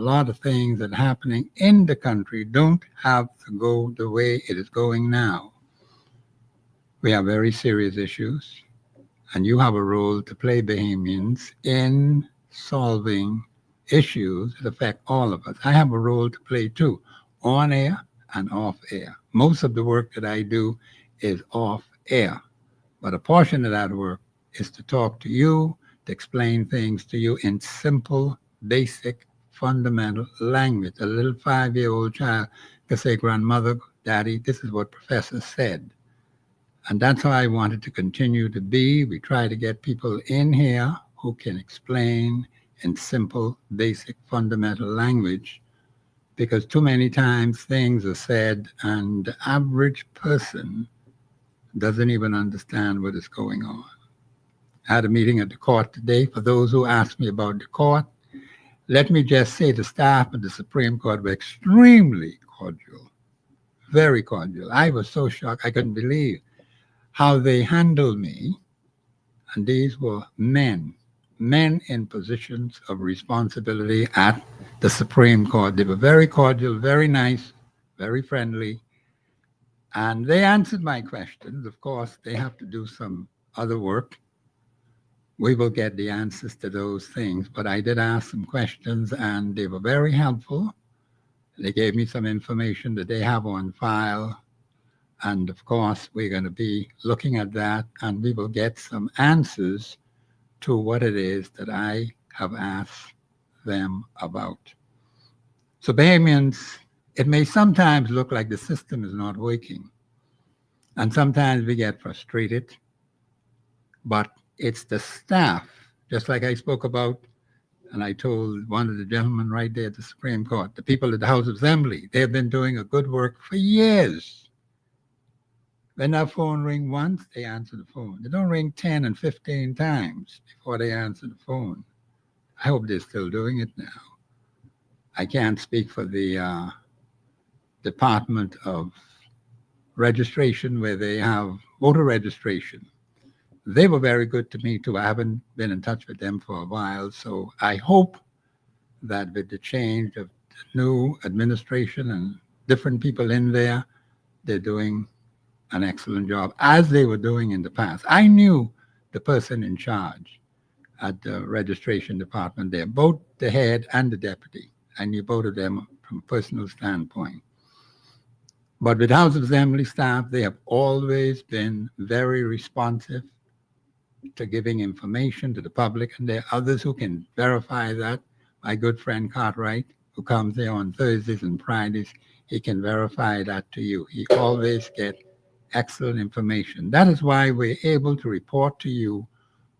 lot of things that are happening in the country don't have to go the way it is going now. We have very serious issues, and you have a role to play, Bahamians, in solving issues that affect all of us. I have a role to play too, on air and off air. Most of the work that I do is off air, but a portion of that work is to talk to you, to explain things to you in simple, basic, fundamental language. A little 5-year-old child can say, Grandmother, Daddy, this is what Professor said. And that's how I wanted to continue to be. We try to get people in here who can explain in simple, basic, fundamental language, because too many times things are said and the average person doesn't even understand what is going on. I had a meeting at the court today. For those who asked me about the court, let me just say the staff of the Supreme Court were extremely cordial, very cordial. I was so shocked, I couldn't believe how they handled me. And these were men in positions of responsibility at the Supreme Court. They were very cordial, very nice, very friendly. And they answered my questions. Of course, they have to do some other work. We will get the answers to those things. But I did ask some questions, and they were very helpful. They gave me some information that they have on file. And of course, we're going to be looking at that, and we will get some answers to what it is that I have asked them about. So Bahamians, it may sometimes look like the system is not working. And sometimes we get frustrated, but it's the staff, just like I spoke about, and I told one of the gentlemen right there at the Supreme Court, the people at the House of Assembly, they've been doing a good work for years. When that phone ring once, they answer the phone. They don't ring 10 and 15 times before they answer the phone. I hope they're still doing it now. I can't speak for the Department of Registration where they have voter registration. They were very good to me too. I haven't been in touch with them for a while. So I hope that with the change of the new administration and different people in there, they're doing an excellent job, as they were doing in the past. I knew the person in charge at the registration department there, both the head and the deputy. I knew both of them from a personal standpoint. But with House of Assembly staff, they have always been very responsive to giving information to the public, and there are others who can verify that. My good friend Cartwright, who comes there on Thursdays and Fridays, he can verify that to you. He always gets excellent information. That is why we're able to report to you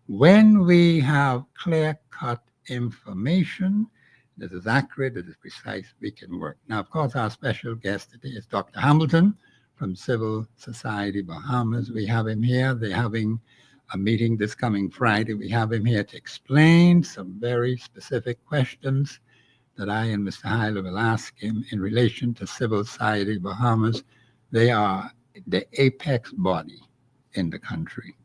when we have clear-cut information that is accurate, that is precise, we can work. Now, of course, our special guest today is Dr. Hamilton from Civil Society Bahamas. We have him here. They're having a meeting this coming Friday. We have him here to explain some very specific questions that I and Mr. Hyler will ask him in relation to Civil Society Bahamas. They are the apex body in the country,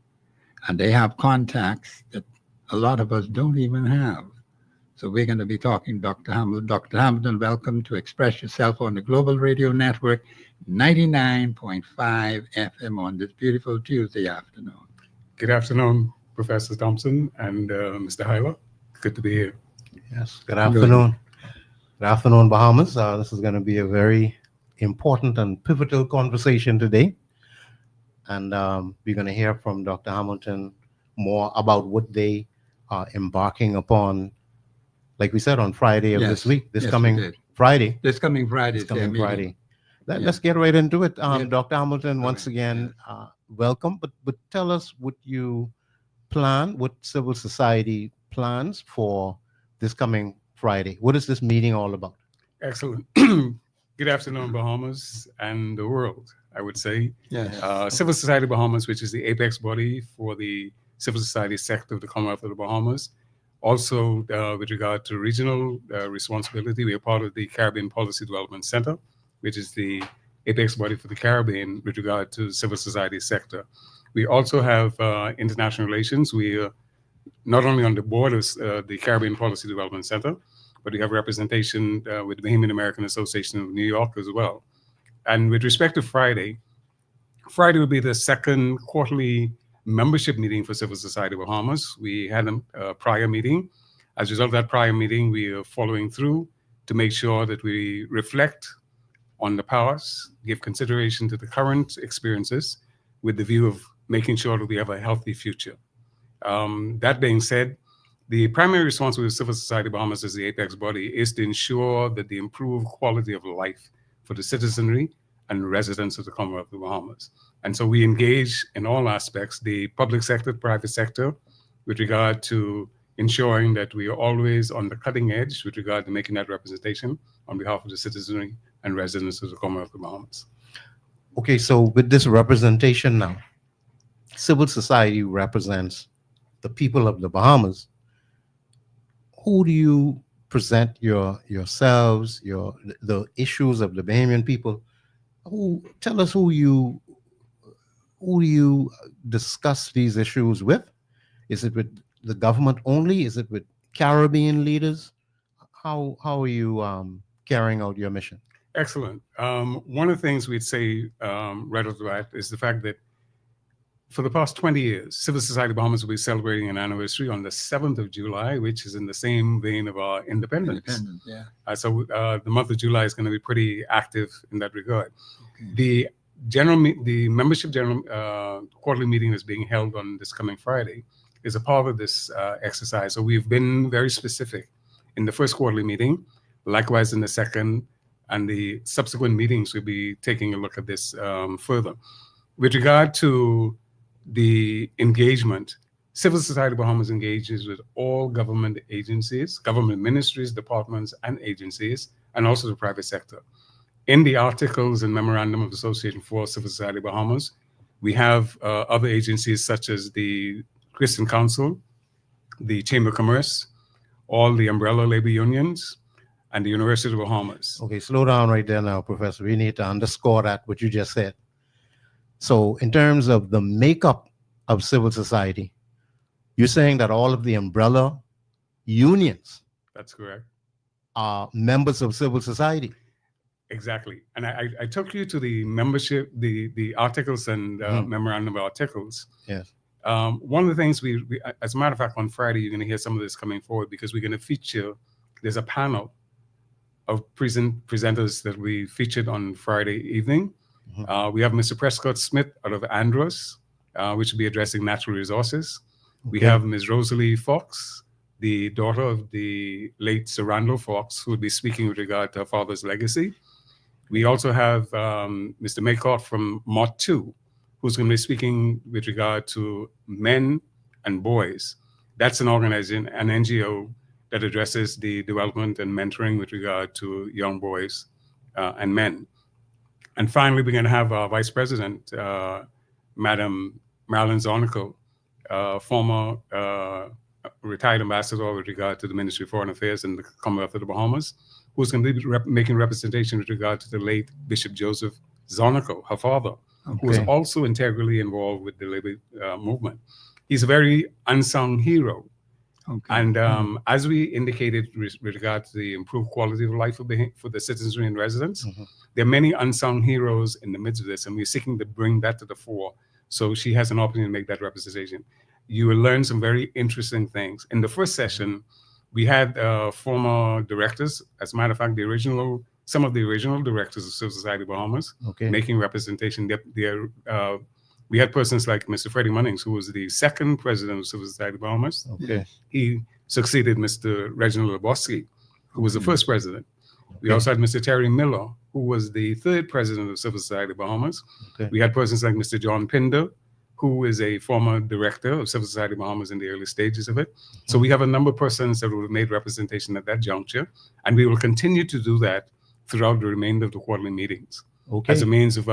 and they have contacts that a lot of us don't even have. So we're going to be talking to Dr. Hamilton. Dr. Hamilton, welcome to Express Yourself on the Global Radio Network, 99.5 FM on this beautiful Tuesday afternoon. Good afternoon, Professor Thompson and Mr. Hyler. Good to be here. Yes, good afternoon. Good afternoon, Bahamas. This is going to be a very important and pivotal conversation today. And we're going to hear from Dr. Hamilton more about what they are embarking upon, like we said, on Friday of this week, this coming Friday. This coming Friday. Let's get right into it. Dr. Hamilton, once again, welcome. But tell us what you plan, what civil society plans for this coming Friday. What is this meeting all about? Excellent. Good afternoon, Bahamas and the world, I would say. Yes. Civil Society Bahamas, which is the apex body for the civil society sector of the Commonwealth of the Bahamas. Also, with regard to regional responsibility, we are part of the Caribbean Policy Development Center, which is the apex body for the Caribbean with regard to civil society sector. We also have international relations. We are not only on the board of the Caribbean Policy Development Center, but we have representation with the Bahamian American Association of New York as well. And with respect to Friday will be the second quarterly membership meeting for Civil Society Bahamas. We had a prior meeting. As a result of that prior meeting, we are following through to make sure that we reflect on the past, give consideration to the current experiences with the view of making sure that we have a healthy future. That being said, the primary responsibility of Civil Society Bahamas as the apex body is to ensure that the improved quality of life for the citizenry and residents of the Commonwealth of the Bahamas. And so we engage in all aspects, the public sector, private sector, with regard to ensuring that we are always on the cutting edge with regard to making that representation on behalf of the citizenry and residents of the Commonwealth of the Bahamas. Okay, so with this representation now, civil society represents the people of the Bahamas. Who do you present yourselves, the issues of the Bahamian people? Tell us who you discuss these issues with. Is it with the government only? Is it with Caribbean leaders? How are you carrying out your mission? Excellent. One of the things we'd say right off the bat is the fact that for the past 20 years, Civil Society Bahamas will be celebrating an anniversary on the 7th of July, which is in the same vein of our independence. Yeah. So the month of July is going to be pretty active in that regard. Okay. The membership quarterly meeting that's being held on this coming Friday is a part of this exercise. So we've been very specific in the first quarterly meeting, likewise in the second, and the subsequent meetings we'll be taking a look at this further. With regard to the engagement, Civil Society Bahamas engages with all government agencies, government ministries, departments, and agencies, and also the private sector. In the articles and memorandum of association for Civil Society Bahamas, we have other agencies such as the Christian Council, the Chamber of Commerce, all the umbrella labor unions, and the University of the Bahamas. Okay, slow down right there now, Professor. We need to underscore that, what you just said. So in terms of the makeup of civil society, you're saying that all of the umbrella unions That's correct. are members of civil society. Exactly. And I took you to the membership, the articles and memorandum of articles. Yes. One of the things we, as a matter of fact, on Friday, you're going to hear some of this coming forward because we're going to feature, there's a panel of presenters that we featured on Friday evening. We have Mr. Prescott Smith out of Andros, which will be addressing natural resources. We have Ms. Rosalie Fox, the daughter of the late Sir Randall Fox, who will be speaking with regard to her father's legacy. We also have Mr. Maycock from Mott 2, who's going to be speaking with regard to men and boys. That's an organization, an NGO that addresses the development and mentoring with regard to young boys and men. And finally, we're going to have our Vice President, Madam Marilyn Zornico, former retired ambassador with regard to the Ministry of Foreign Affairs in the Commonwealth of the Bahamas, who's going to be making representation with regard to the late Bishop Joseph Zornico, her father, who was also integrally involved with the labor movement. He's a very unsung hero. And as we indicated with regard to the improved quality of life for the citizenry and residents, there are many unsung heroes in the midst of this, and we're seeking to bring that to the fore. So she has an opportunity to make that representation. You will learn some very interesting things. In the first session, we had former directors, as a matter of fact, some of the original directors of Civil Society Bahamas making representation. We had persons like Mr. Freddie Munnings, who was the second president of Civil Society Bahamas. He succeeded Mr. Reginald Lebowski, who was the first president. We also had Mr. Terry Miller, who was the third president of Civil Society Bahamas. We had persons like Mr. John Pinder, who is a former director of Civil Society Bahamas in the early stages of it. So we have a number of persons that will have made representation at that juncture, and we will continue to do that throughout the remainder of the quarterly meetings as a means of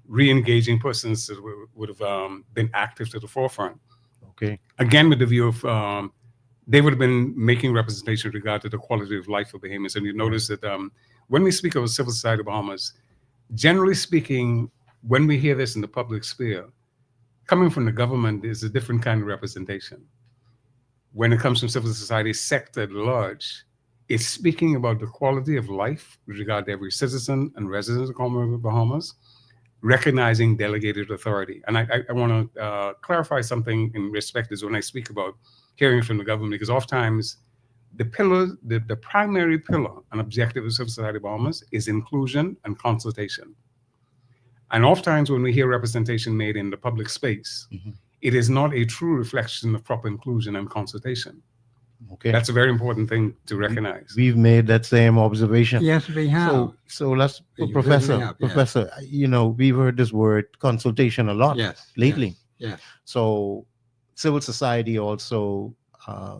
re-engaging persons that would have been active to the forefront. Again, with the view of they would have been making representation with regard to the quality of life of Bahamians. And you notice that when we speak of Civil Society Bahamas, generally speaking, when we hear this in the public sphere, coming from the government is a different kind of representation. When it comes from civil society sector at large, It's speaking about the quality of life with regard to every citizen and resident of the Commonwealth of the Bahamas, recognizing delegated authority. And I want to clarify something in respect to when I speak about hearing from the government, because oftentimes the primary pillar and objective of civil society Bahamas is inclusion and consultation. And oftentimes when we hear representation made in the public space, it is not a true reflection of proper inclusion and consultation. Okay. That's a very important thing to recognize. We've made that same observation. Yes, we have. So let's, We Professor, certainly have, yeah. Professor, we've heard this word consultation a lot Yes. lately. Yes. So civil society also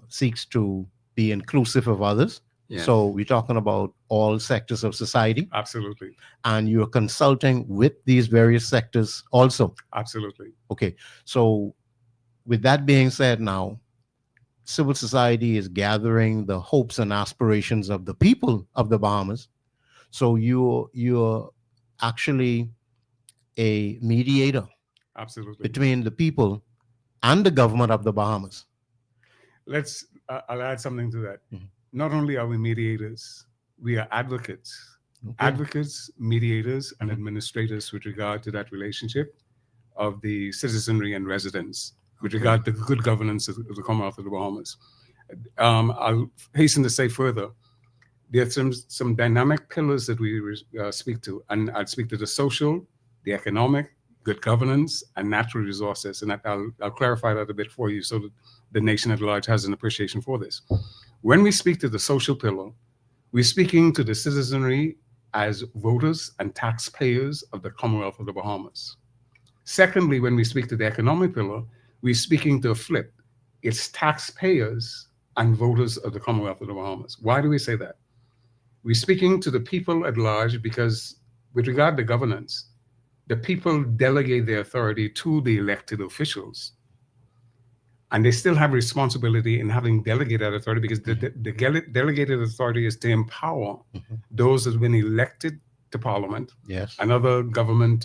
seeks to be inclusive of others. Yes. So we're talking about all sectors of society, Absolutely. and you're consulting with these various sectors also. Absolutely. Okay. So with that being said, now civil society is gathering the hopes and aspirations of the people of the Bahamas. So you're actually a mediator Absolutely. between the people and the government of the Bahamas. I'll add something to that. Mhm. Not only are we mediators, we are advocates. Okay. Advocates, mediators, and Mhm. administrators with regard to that relationship of the citizenry and residents with Okay. regard to the good governance of the Commonwealth of the Bahamas. I'll hasten to say further, there are some dynamic pillars that we speak to, and I'd speak to the social, the economic, good governance, and natural resources. And I'll clarify that a bit for you so that the nation at large has an appreciation for this. When we speak to the social pillar, we're speaking to the citizenry as voters and taxpayers of the Commonwealth of the Bahamas. Secondly, when we speak to the economic pillar, we're speaking to a flip. It's taxpayers and voters of the Commonwealth of the Bahamas. Why do we say that? We're speaking to the people at large because with regard to governance, the people delegate their authority to the elected officials. And they still have responsibility in having delegated authority because the delegated authority is to empower those that have been elected to Parliament Yes. and other government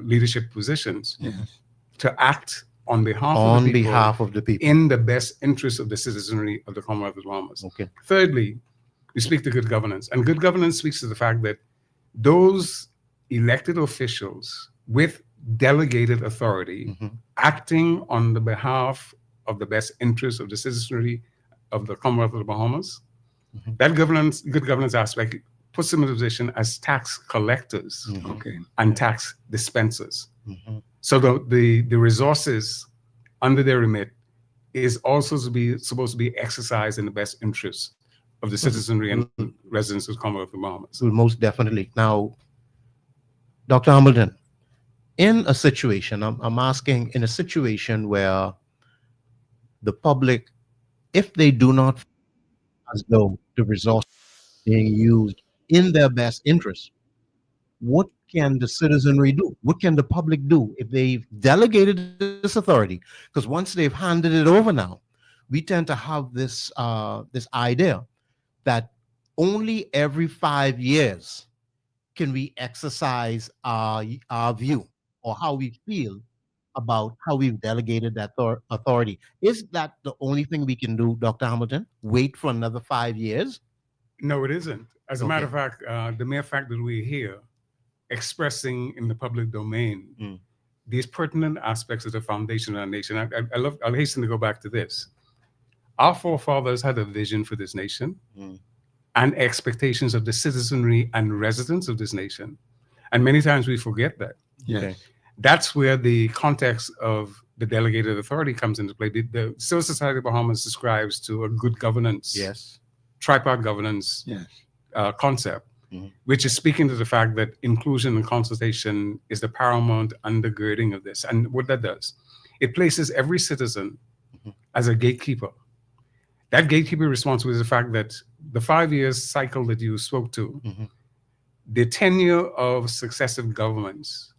leadership positions Yes. to act on behalf On of the people behalf of the people. in the best interest of the citizenry of the Commonwealth of the Bahamas. Okay. Thirdly, we speak to good governance. And good governance speaks to the fact that those elected officials with delegated authority Mhm. acting on the behalf of the best interest of the citizenry of the Commonwealth of the Bahamas, Mhm. that good governance aspect puts them in a position as tax collectors Mhm. Okay. and tax dispensers. Mhm. So the resources under their remit is also supposed to be exercised in the best interest of the citizenry and residents of the Commonwealth of the Bahamas. So most definitely. Now, Dr. Hamilton, in a situation, I'm asking, in a situation where the public, if they do not feel as though the resource being used in their best interest, what can the citizenry do? What can the public do if they've delegated this authority? Because once they've handed it over now, we tend to have this this idea that only every 5 years can we exercise our view or how we feel about how we've delegated that authority. Is that the only thing we can do, Dr. Hamilton? Wait for another 5 years? No, it isn't. As a Okay. matter of fact, the mere fact that we're here expressing in the public domain Mm. these pertinent aspects of the foundation of our nation. I'll hasten to go back to this. Our forefathers had a vision for this nation Mm. and expectations of the citizenry and residents of this nation. And many times we forget that. Yes. Okay. That's where the context of the delegated authority comes into play. The Civil Society of Bahamas describes to a good governance, Yes. tripart governance Yes. concept, Mhm. which is speaking to the fact that inclusion and consultation is the paramount undergirding of this. And what that does, it places every citizen Mhm. as a gatekeeper. That gatekeeper responsibility is the fact that the 5 years cycle that you spoke to, Mhm. the tenure of successive governments,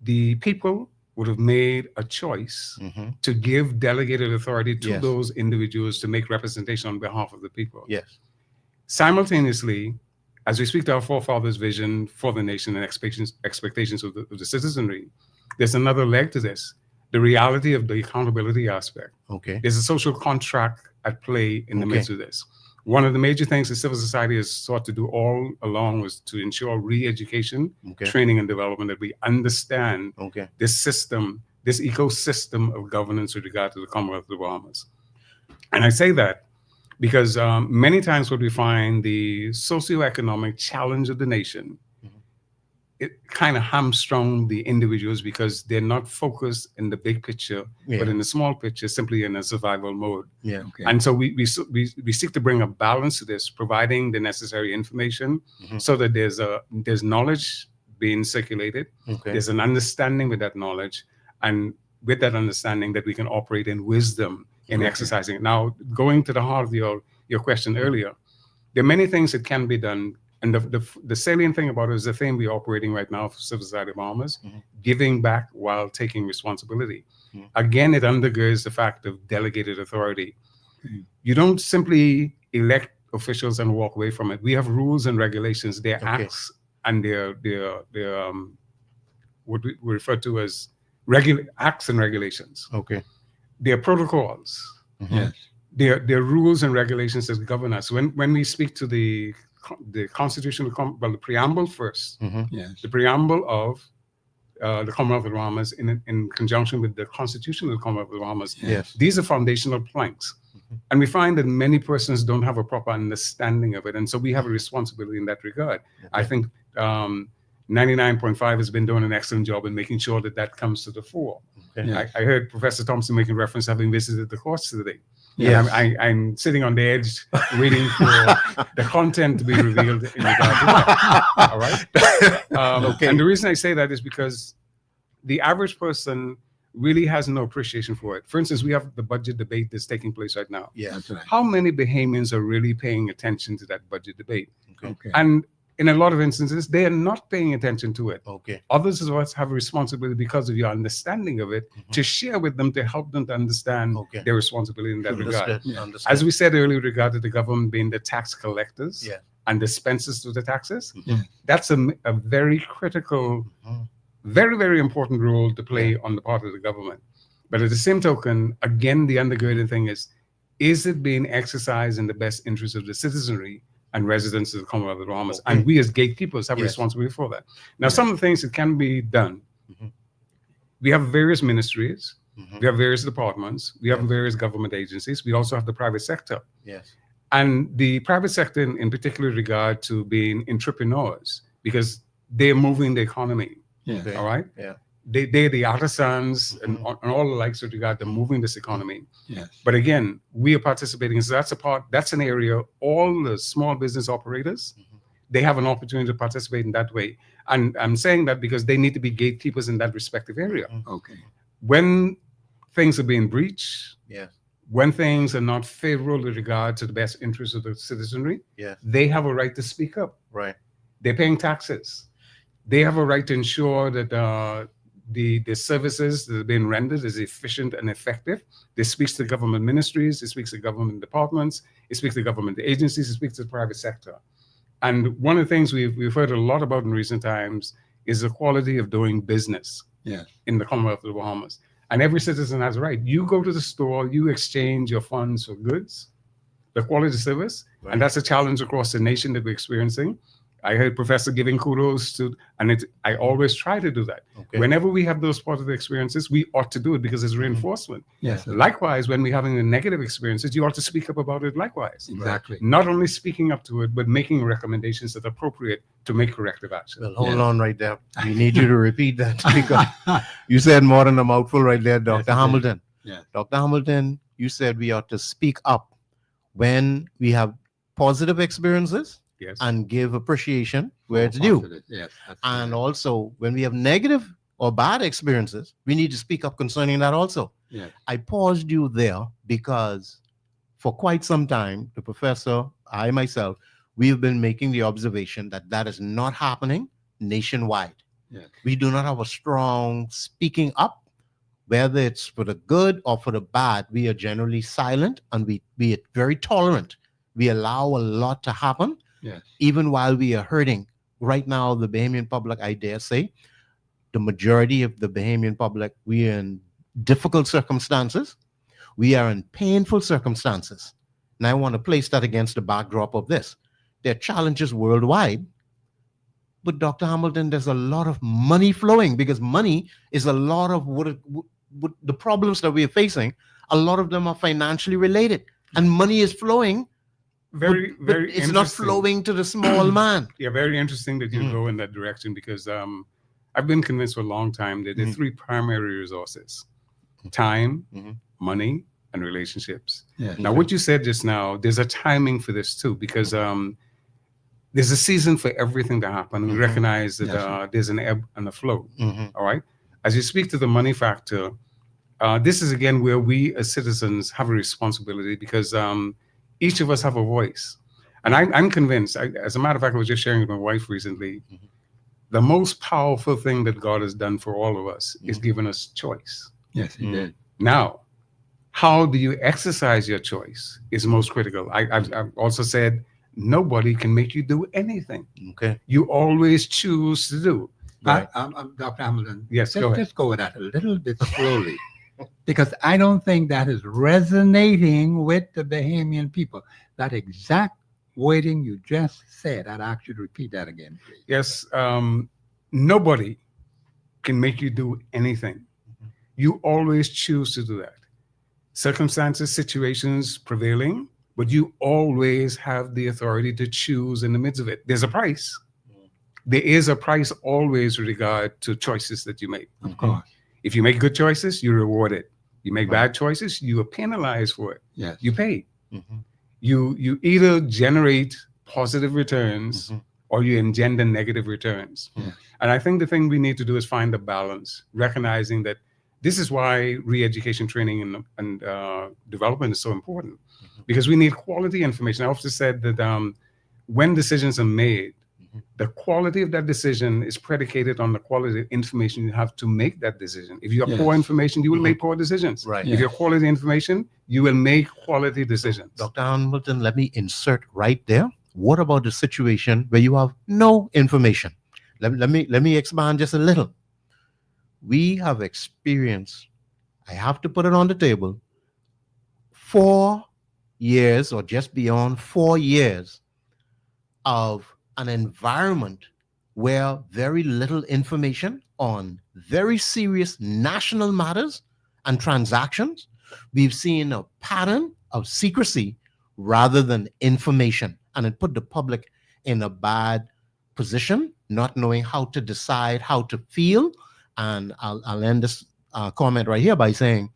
the people would have made a choice Mhm. to give delegated authority to Yes. those individuals to make representation on behalf of the people. Yes. Simultaneously, as we speak to our forefathers' vision for the nation and expectations of the citizenry, there's another leg to this, the reality of the accountability aspect. Okay. There's a social contract at play in the Okay. midst of this. One of the major things that civil society has sought to do all along was to ensure re-education, Okay. training and development, that we understand Okay. this system, this ecosystem of governance with regard to the Commonwealth of the Bahamas. And I say that because many times what we find, the socioeconomic challenge of the nation, it kind of hamstrung the individuals because they're not focused in the big picture, Yeah. but in the small picture, simply in a survival mode. Yeah. Okay. And so we seek to bring a balance to this, providing the necessary information Mhm. so that there's knowledge being circulated, Okay. there's an understanding with that knowledge, and with that understanding that we can operate in wisdom in Okay. exercising it. Now, going to the heart of your question earlier, there are many things that can be done. And the salient thing about it is the thing we're operating right now for Civil Society Bahamas, Mhm. giving back while taking responsibility. Mhm. Again, it undergirds the fact of delegated authority. Okay. You don't simply elect officials and walk away from it. We have rules and regulations. They're Okay. acts and they're what we refer to as acts and regulations. Okay. They're protocols. Mhm. Yes. They're rules and regulations that govern us. When we speak to the constitutional, the preamble first, Mhm. Yes. the preamble of the Commonwealth of the Bahamas in conjunction with the Constitution of the Commonwealth of the Bahamas, Yes. these are foundational planks. Mhm. And we find that many persons don't have a proper understanding of it. And so we have a responsibility in that regard. I Okay. think 99.5 has been doing an excellent job in making sure that that comes to the fore. Okay. Yeah. I heard Professor Thompson making reference having visited the courts today. Yes. And I'm sitting on the edge waiting for the content to be revealed in regard to that. All right. Okay. And the reason I say that is because the average person really has no appreciation for it. For instance, we have the budget debate that's taking place right now. Yes. That's right. How many Bahamians are really paying attention to that budget debate? Okay. Okay. And in a lot of instances, they are not paying attention to it. Okay. Others of us have a responsibility because of your understanding of it Mhm. to share with them, to help them to understand Okay. their responsibility in that regard. Understood. Yeah. Understood. As we said earlier, with regard to the government being the tax collectors Yeah. and dispensers of the taxes, Mhm. that's a very critical, Mhm. very, very important role to play on the part of the government. But at the same token, again, the undergirding thing is it being exercised in the best interest of the citizenry and residents of the Commonwealth of the Bahamas? Okay. And we as gatekeepers have a Yes. responsibility for that. Now, Yes. some of the things that can be done, Mhm. we have various ministries, Mhm. we have various departments, we have Yes. various government agencies, we also have the private sector. Yes. And the private sector in particular regard to being entrepreneurs, because they're moving the economy, Yes. Okay. all right? Yeah. They're the artisans and Mhm. all the likes with regard to moving this economy. Yes. But again, we are participating. So that's an area, all the small business operators, Mhm. they have an opportunity to participate in that way. And I'm saying that because they need to be gatekeepers in that respective area. Okay. When things are being breached, Yes. when things are not favorable with regard to the best interests of the citizenry, Yes. they have a right to speak up. Right. They're paying taxes. They have a right to ensure that the services that are being rendered is efficient and effective. This speaks to government ministries, it speaks to government departments, it speaks to government agencies, it speaks to the private sector. And one of the things we've heard a lot about in recent times is the quality of doing business Yes. in the Commonwealth of the Bahamas. And every citizen has a right. You go to the store, you exchange your funds for goods, the quality of service, Right. and that's a challenge across the nation that we're experiencing. I heard Professor giving kudos to, and I always try to do that. Okay. Whenever we have those positive experiences, we ought to do it because it's reinforcement. Yes. Likewise, when we're having the negative experiences, you ought to speak up about it likewise. Exactly. Not only speaking up to it, but making recommendations that are appropriate to make corrective action. Well, hold Yes. on right there. We need you to repeat that because you said more than a mouthful right there, Dr. Yes, I did. Hamilton. Yes. Dr. Hamilton, you said we ought to speak up when we have positive experiences Yes. and give appreciation where it's due. Positive. Yes. That's And correct. also, when we have negative or bad experiences, we need to speak up concerning that also. Yes. I paused you there because for quite some time, the professor, I myself, we've been making the observation that that is not happening nationwide. Yes. We do not have a strong speaking up, whether it's for the good or for the bad. We are generally silent and we are very tolerant. We allow a lot to happen, Yes. even while we are hurting. Right now, the Bahamian public, I dare say, the majority of the Bahamian public, we are in difficult circumstances. We are in painful circumstances. And I want to place that against the backdrop of this. There are challenges worldwide, but Dr. Hamilton, there's a lot of money flowing, because money is a lot of what the problems that we're facing. A lot of them are financially related, and money is flowing. Very, but very it's not interesting. flowing to the small man. Yeah, very interesting that you go in that direction, because I've been convinced for a long time that there are three primary resources: time, money, and relationships. Yes. Now, what you said just now, there's a timing for this too, because there's a season for everything to happen. We recognize that Yes. there's an ebb and a flow. All right. As you speak to the money factor, this is again where we as citizens have a responsibility, because each of us have a voice. And I'm convinced, as a matter of fact, I was just sharing with my wife recently, the most powerful thing that God has done for all of us is given us choice. Yes, he did. Now, how do you exercise your choice is most critical. I've also said, nobody can make you do anything. Okay. You always choose to do. But, Dr. Hamilton, Yes, go ahead. just go with that a little bit slowly, because I don't think that is resonating with the Bahamian people. That exact wording you just said, I'd ask you to repeat that again, please. Yes, nobody can make you do anything. You always choose to do that. Circumstances, situations prevailing, but you always have the authority to choose in the midst of it. There's a price. There is a price always with regard to choices that you make. Of course. If you make good choices, you're rewarded. You make bad choices, you are penalized for it. Yes. You pay. You either generate positive returns or you engender negative returns. Yes. And I think the thing we need to do is find a balance, recognizing that this is why re-education training and development is so important, because we need quality information. I often said that when decisions are made, the quality of that decision is predicated on the quality of information you have to make that decision. If you have poor information, you will make poor decisions. Right. If you have quality information, you will make quality decisions. Dr. Hamilton, let me insert right there. What about the situation where you have no information? Let me expand just a little. We have experienced, I have to put it on the table, 4 years or just beyond 4 years of an environment where very little information on very serious national matters and transactions. We've seen a pattern of secrecy rather than information, and it put the public in a bad position, not knowing how to decide, how to feel. And I'll end this comment right here by saying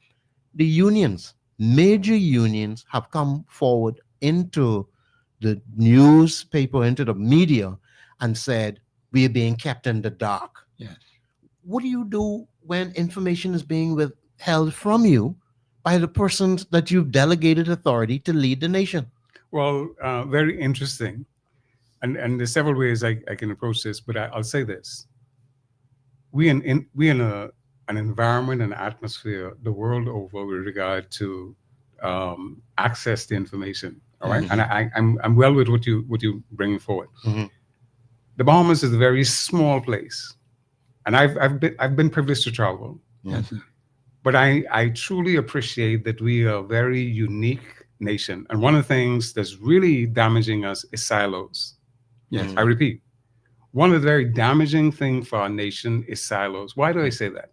the unions, major unions, have come forward into the newspaper, into the media, and said, we are being kept in the dark. Yes. What do you do when information is being withheld from you by the persons that you've delegated authority to lead the nation? Well, very interesting. And there's several ways I can approach this, but I'll say this. We in an environment and atmosphere the world over with regard to access to information. All right, and I'm well with what you bringing forward. The Bahamas is a very small place, and I've been privileged to travel. Yes, sir. But I truly appreciate that we are a very unique nation, and one of the things that's really damaging us is silos. Yes. I repeat, one of the very damaging things for our nation is silos. Why do I say that?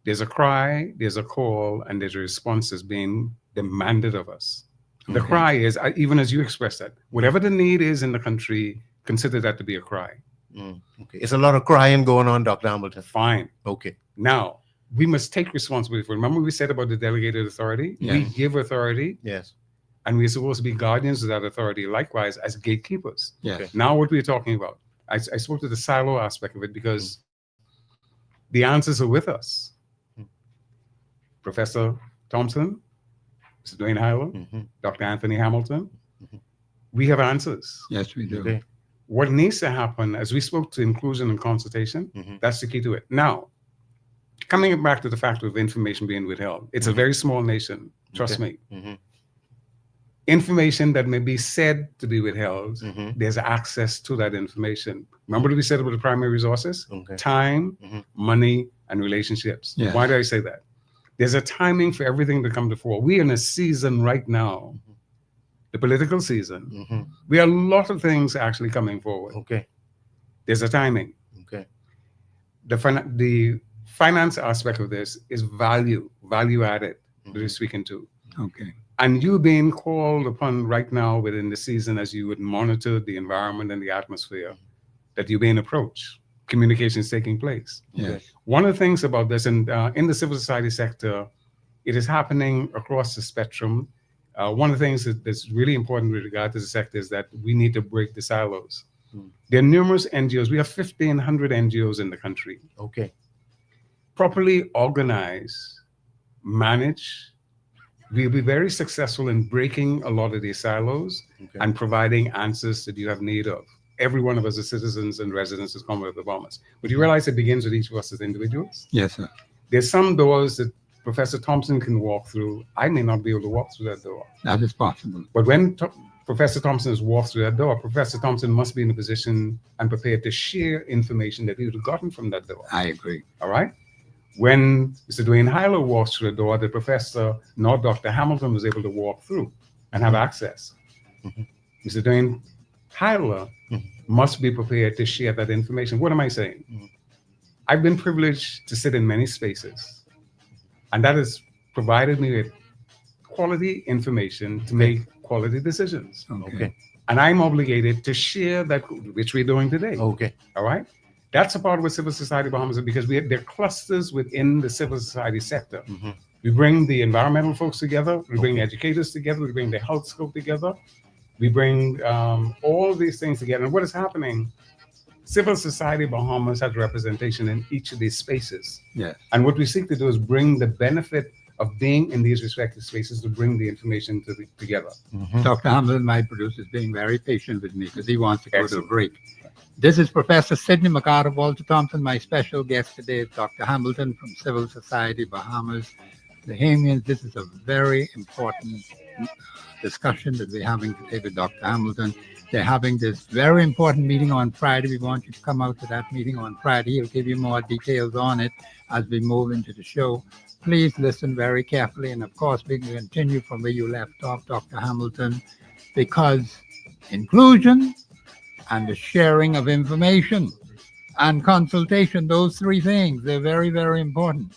There's a cry, there's a call, and there's a response that's being demanded of us. The cry is, even as you expressed that, whatever the need is in the country, consider that to be a cry. Okay. It's a lot of crying going on, Dr. Hamilton. Fine. Okay. Now, we must take responsibility for it. Remember we said about the delegated authority? Yeah. We give authority, Yes. and we're supposed to be guardians of that authority, likewise as gatekeepers. Yes. Okay. Now what we're talking about, I spoke to the silo aspect of it because the answers are with us. Professor Thompson, Mr. Dwayne Hyler, Dr. Anthony Hamilton, we have answers. Yes, we do. Okay. What needs to happen, as we spoke to inclusion and consultation, that's the key to it. Now, coming back to the fact of information being withheld, it's a very small nation, trust me. Information that may be said to be withheld, there's access to that information. Remember what we said about the primary resources? Okay. Time, money, and relationships. Yes. Why do I say that? There's a timing for everything to come to fore. We're in a season right now the political season. Mhm. We have a lot of things actually coming forward. Okay. There's a timing. Okay. The finance aspect of this is value added that we're speaking to. Okay. And you being called upon right now within the season as you would monitor the environment and the atmosphere, that you're being approached, communication is taking place. Yes. One of the things about this, and in the civil society sector, it is happening across the spectrum. One of the things that's really important with regard to the sector is that we need to break the silos. There are numerous NGOs. We have 1,500 NGOs in the country. Okay. Properly organize, manage, we'll be very successful in breaking a lot of these silos Okay. and providing answers that you have need of. Every one of us as citizens and residents of the Commonwealth of Bahamas. But you realize it begins with each of us as individuals? Yes, sir. There's some doors that Professor Thompson can walk through. I may not be able to walk through that door. That is possible. But when Professor Thompson has walked through that door, Professor Thompson must be in a position and prepared to share information that he would have gotten from that door. I agree. All right? When Mr. Dwayne Hyler walks through the door, the professor, nor Dr. Hamilton, was able to walk through and have access. Mr. Dwayne Hyler must be prepared to share that information. What am I saying? I've been privileged to sit in many spaces, and that has provided me with quality information to make quality decisions. Okay. And I'm obligated to share that, which we're doing today. Okay. All right? That's a part of what Civil Society Bahamas is, because there are clusters within the civil society sector. We bring the environmental folks together, we bring the educators together, we bring the health scope together, we bring all these things together. And what is happening? Civil Society Bahamas has representation in each of these spaces. Yes. And what we seek to do is bring the benefit of being in these respective spaces to bring the information together. Dr. Hamilton, my producer, is being very patient with me because he wants to go to a Excellent. break. This is Professor Sidney MacArthur Walter Thompson. My special guest today is Dr. Hamilton from Civil Society Bahamas. The Bahamians, this is a very important discussion that we're having today with Dr. Hamilton. They're having this very important meeting on Friday. We want you to come out to that meeting on Friday. He'll give you more details on it as we move into the show. Please listen very carefully. And of course, we can continue from where you left off, Dr. Hamilton, because inclusion and the sharing of information and consultation, those three things, they're very, very important.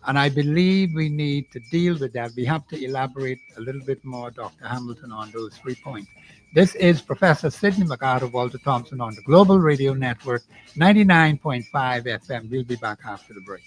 And I believe we need to deal with that. We have to elaborate a little bit more, Dr. Hamilton, on those 3 points. This is Professor Sidney MacArthur Walter Thompson on the Global Radio Network, 99.5 FM. We'll be back after the break.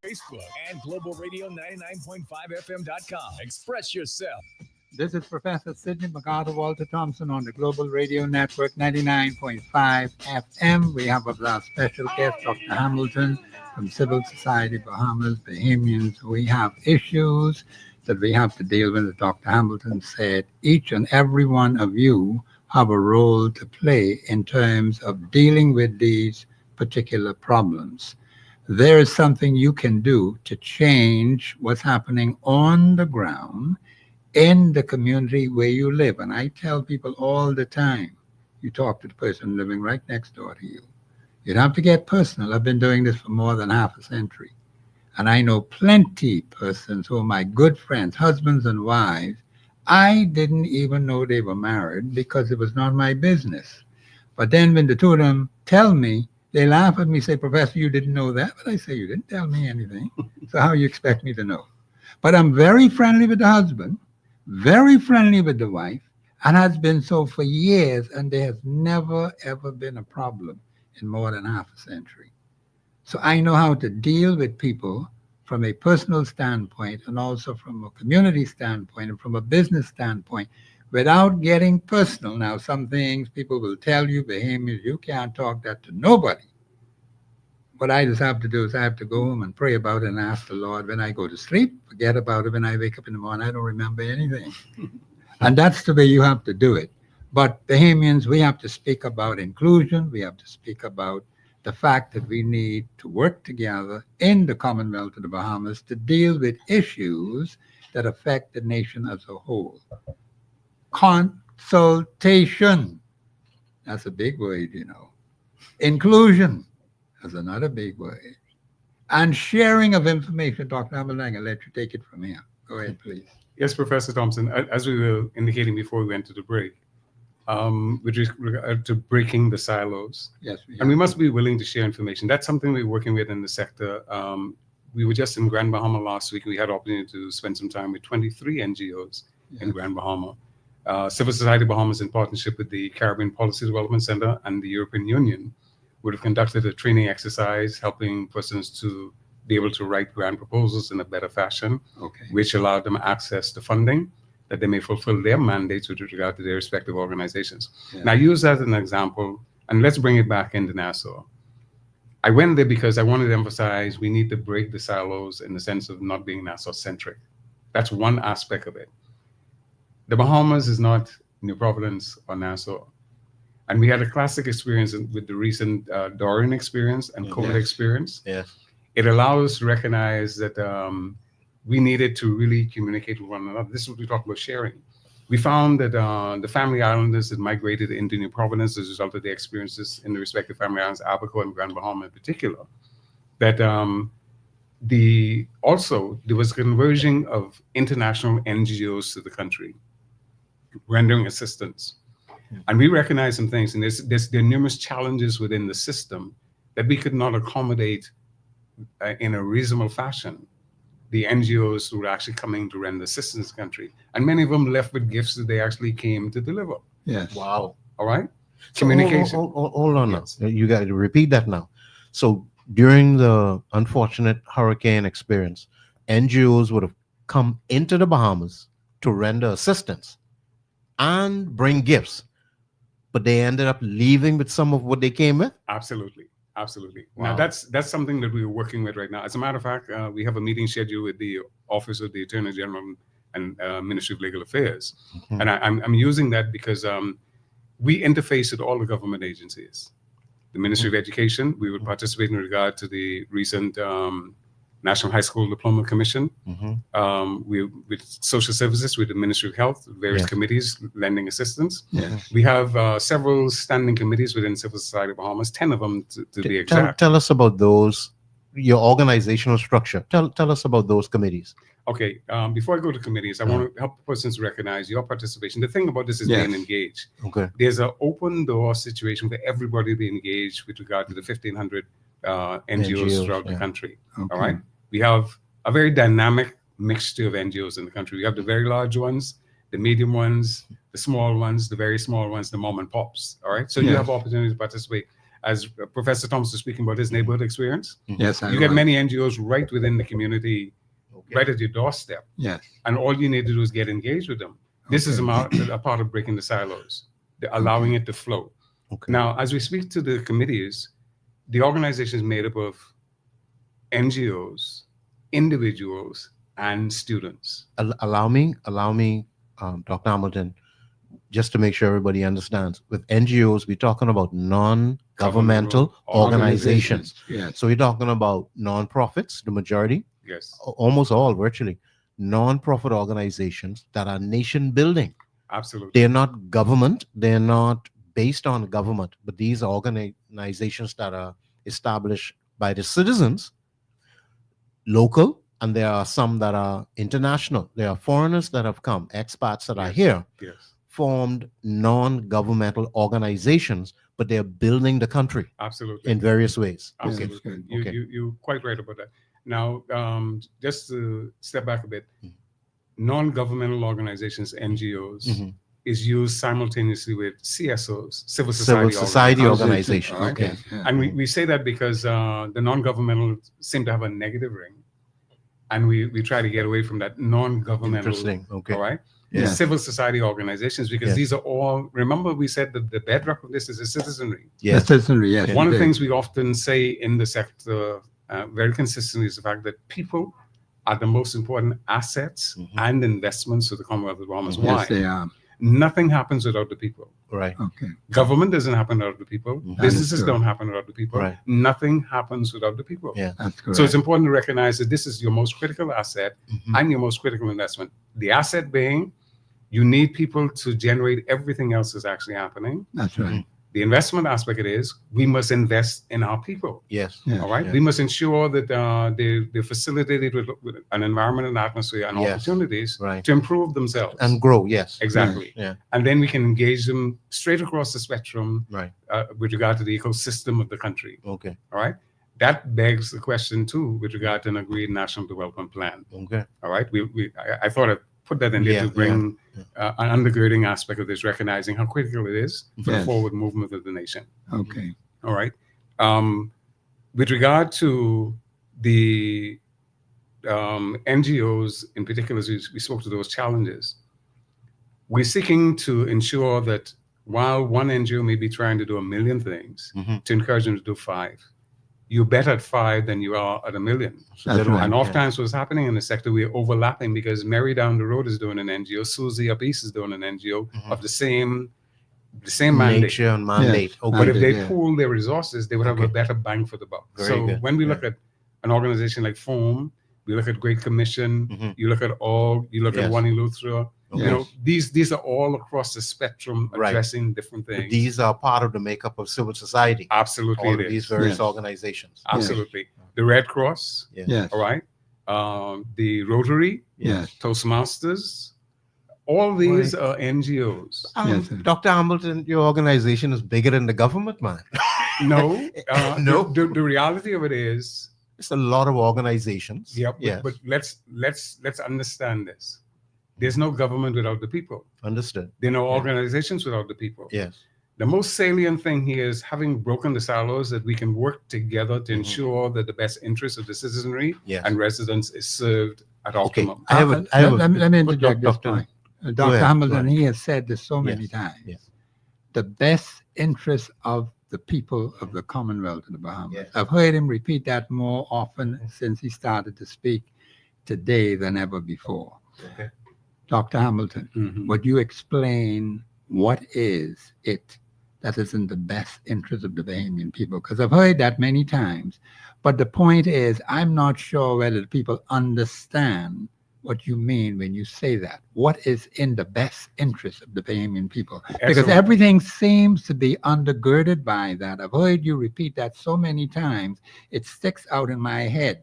Facebook and globalradio99.5fm.com. Express yourself. This is Professor Sidney MacArthur Walter Thompson on the Global Radio Network 99.5 FM. We have our special guest, Dr. Hamilton from Civil Society Bahamas, Bahamians. We have issues that we have to deal with. As Dr. Hamilton said, each and every one of you have a role to play in terms of dealing with these particular problems. There is something you can do to change what's happening on the ground in the community where you live. And I tell people all the time, you talk to the person living right next door to you. You don't have to get personal. I've been doing this for more than half a century. And I know plenty persons who are my good friends, husbands and wives. I didn't even know they were married because it was not my business. But then when the two of them tell me, they laugh at me, say, Professor, you didn't know that? But I say, you didn't tell me anything. So how you expect me to know? But I'm very friendly with the husband, very friendly with the wife, and has been so for years, and there has never, ever been a problem in more than half a century. So I know how to deal with people from a personal standpoint and also from a community standpoint and from a business standpoint without getting personal. Now, some things people will tell you, Bahamians, you can't talk that to nobody. What I just have to do is I have to go home and pray about it and ask the Lord when I go to sleep, forget about it when I wake up in the morning. I don't remember anything. And that's the way you have to do it. But Bahamians, we have to speak about inclusion. We have to speak about the fact that we need to work together in the Commonwealth of the Bahamas to deal with issues that affect the nation as a whole. Consultation. That's a big word, you know. Inclusion. That's another big word. And sharing of information. Dr. Hamilton, I'll let you take it from here. Go ahead, please. Yes, Professor Thompson, as we were indicating before we went to the break, with regard to breaking the silos. Yes, and we must be willing to share information. That's something we're working with in the sector. We were just in Grand Bahama last week. We had the opportunity to spend some time with 23 NGOs in Grand Bahama. Civil Society Bahamas, in partnership with the Caribbean Policy Development Center and the European Union, would have conducted a training exercise helping persons to be able to write grant proposals in a better fashion, which allowed them access to funding that they may fulfill their mandates with regard to their respective organizations. And I use that as an example, and let's bring it back into Nassau. I went there because I wanted to emphasize we need to break the silos in the sense of not being Nassau-centric. That's one aspect of it. The Bahamas is not New Providence or Nassau. And we had a classic experience with the recent Dorian experience and COVID experience. Yes. It allows us to recognize that we needed to really communicate with one another. This is what we talk about sharing. We found that the family islanders that migrated into New Providence as a result of their experiences in the respective family islands, Abaco and Grand Bahama in particular, that there was conversion of international NGOs to the country, rendering assistance. And we recognize some things, and there are numerous challenges within the system that we could not accommodate in a reasonable fashion. The NGOs who were actually coming to render assistance to the country. And many of them left with gifts that they actually came to deliver. Yes. Wow. All right? So Communication. Hold on now. You got to repeat that now. So during the unfortunate hurricane experience, NGOs would have come into the Bahamas to render assistance and bring gifts, but they ended up leaving with some of what they came with? Absolutely. Absolutely. Wow. Now, that's something that we're working with right now. As a matter of fact, we have a meeting scheduled with the Office of the Attorney General and Ministry of Legal Affairs. Mm-hmm. And I'm using that because we interface with all the government agencies. The Ministry of Education, we would participate in regard to the recent National High School Diploma Commission. We with social services, with the Ministry of Health, various committees lending assistance. We have several standing committees within Civil Society Bahamas, 10 of them to be exact. Tell us about those, your organizational structure. Tell us about those committees. Okay, before I go to committees, I want to help persons recognize your participation. The thing about this is being engaged. Okay. There's an open door situation for everybody to be engaged with regard to the 1,500 NGOs throughout the country. All right. We have a very dynamic mixture of NGOs in the country. We have the very large ones, the medium ones, the small ones, the very small ones, the mom and pops. All right. So you have opportunity to participate. as Professor Thompson was speaking about his neighborhood experience, Yes, I you get was. many NGOs right within the community, Okay. right at your doorstep. Yes. And all you need to do is get engaged with them. This is Okay. a part of breaking the silos, allowing it to flow. Okay. Now, as we speak to the committees, the organization is made up of NGOs, individuals, and students. Allow me, Dr. Hamilton, just to make sure everybody understands. With NGOs, we're talking about non-governmental Governmental organizations. Yes. So we're talking about non-profits, the majority, Yes, almost all virtually, non-profit organizations that are nation building. absolutely. They're not government, they're not based on government, but these are organizations that are established by the citizens, local, and there are some that are international. There are foreigners that have come, expats that are Yes. here, Yes, formed non-governmental organizations, but they're building the country absolutely. in various ways. Yes, Absolutely. good. You, you're quite right about that. Now, just to step back a bit, Mhm. non-governmental organizations, NGOs, Mhm. is used simultaneously with CSOs, civil Civil society, society organizations. organization. All right? Okay. Yeah. And we say that because the non-governmental seem to have a negative ring. And we try to get away from that non-governmental. Interesting. Okay. All right? Yeah. Civil society organizations, because Yes. these are all, remember we said that the bedrock of this is a citizenry. Yes. Citizenry, yes. One of the indeed. things we often say in the sector very consistently is the fact that people are the most important assets Mhm. and investments of the Commonwealth of the Bahamas. Mhm. Why? Yes, they are. Nothing happens without the people. Right. Okay. Government doesn't happen without the people. Mhm. Businesses Understood. don't happen without the people. Right. Nothing happens without the people. Yeah. That's correct. So it's important to recognize that this is your most critical asset Mhm. and your most critical investment. The asset being you need people to generate everything else that's actually happening. That's right. The investment aspect it is we must invest in our people. Yes. Yeah. All right. Yeah. We must ensure that they're facilitated with an environment and atmosphere and Yes. opportunities Right. to improve themselves. And grow. Yes. exactly. Yeah. And then we can engage them straight across the spectrum Right. with regard to the ecosystem of the country. Okay. All right. That begs the question too with regard to an agreed national development plan. Okay. All right. I thought I'd put that in there Yeah, to bring an undergirding aspect of this, recognizing how critical it is for the Yes. forward movement of the nation. Okay. All right. With regard to the NGOs in particular, as we spoke to those challenges, we're seeking to ensure that while one NGO may be trying to do 1 million things, Mhm. to encourage them to do 5, you're better at 5 than you are at 1 million. That's a good right. one. And Yeah. oftentimes what's happening in the sector, we're overlapping because Mary down the road is doing an NGO, Susie up east is doing an NGO of the same mandate. Nature and mandate. Yes. Okay. But if they Yeah. pool their resources, they would have a Okay. better bang for the buck. Very So good. when we Yeah. look at an organization like FOAM, we look at Great Commission, Mhm. you look at ORG, you look Yes. at One Luthra, Okay. you know, these are all across the spectrum Right. addressing different But things. these are part of the makeup of civil society. Absolutely All it of these is. various Yes. organizations. Absolutely. The Red Cross, Yeah. Yes. all right, the Rotary, Yes. Toastmasters, all these are NGOs. Yes, sir. Dr. Hamilton, your organization is bigger than the government, man. No, No. The reality of it is, It's a lot of organizations. yeah, Yes. but let's understand this. There's no government without the people. Understood. There are no organizations without the people. Yes. The most salient thing here is having broken the silos that we can work together to Mhm. ensure that the best interest of the citizenry Yes. and residents is served at Okay. optimum. I have Let me a- interject this Doctor- point. Go Dr. ahead, Hamilton, go ahead. he has said this so many Yes, times. yes. The best interest of the people of the Commonwealth of the Bahamas. Yes. I've heard him repeat that more often since he started to speak today than ever before. Okay. Dr. Hamilton, Mhm. would you explain what is it that is in the best interest of the Bahamian people? Because I've heard that many times. But the point is, I'm not sure whether the people understand what you mean when you say that. What is in the best interest of the Bahamian people? Because Excellent. everything seems to be undergirded by that. I've heard you repeat that so many times, it sticks out in my head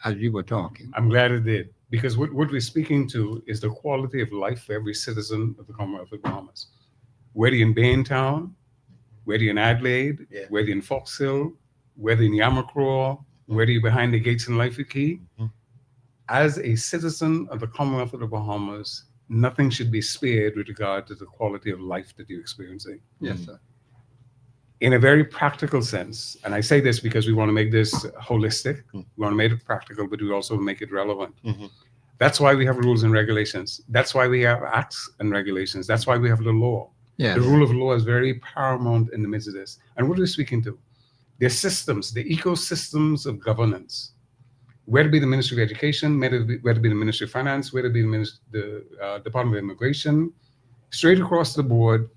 as you were talking. I'm glad it did, because what we're speaking to is the quality of life for every citizen of the Commonwealth of the Bahamas. Whether you're in Baintown, whether you're in Adelaide, Yeah. whether you're in Fox Hill, whether you're in Yamacraw, whether you're behind the gates in Laifiki, Mhm. as a citizen of the Commonwealth of the Bahamas, nothing should be spared with regard to the quality of life that you're experiencing. Yes, sir. in a very practical sense, and I say this because we want to make this holistic, we want to make it practical, but we also make it relevant. That's why we have rules and regulations. That's why we have acts and regulations. That's why we have the law. Yes. The rule of law is very paramount in the midst of this. And what are we speaking to? Their systems, the ecosystems of governance, whether it be the Ministry of Education, whether it be the Ministry of Finance, whether it be the Department of Immigration, straight across the board,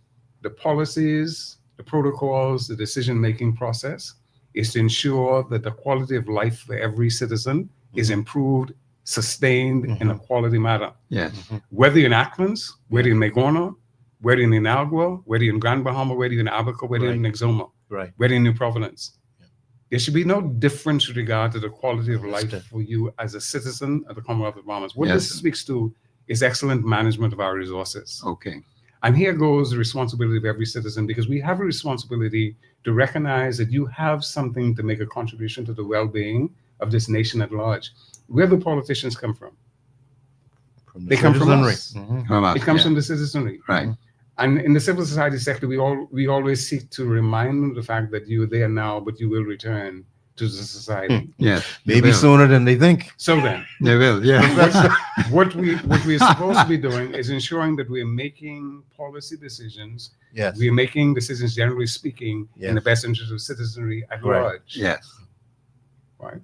the policies, the protocols, the decision-making process is to ensure that the quality of life for every citizen is improved, sustained in a quality manner. Yes. Whether you're in Acklands, whether you're in Megona, whether you're in Inagua, whether you're in Grand Bahama, whether you're in Abaca, whether you're in Exuma, Right. whether you're in New Providence. There should be no difference with regard to the quality of life for you as a citizen of the Commonwealth of Bahamas. What this speaks to is excellent management of our resources. Okay. And here goes the responsibility of every citizen, because we have a responsibility to recognize that you have something to make a contribution to the well-being of this nation at large. Where do politicians come from? They come from us. It comes from the citizenry. Right. And in the civil society sector, we always seek to remind them the fact that you're there now, but you will return to the society. Yes. Maybe sooner than they think. So then, They will. Yeah. what we're supposed to be doing is ensuring that we're making policy decisions. Yes. We're making decisions, generally speaking, in the Yes. best interest of citizenry at Right. large. Yes. Right.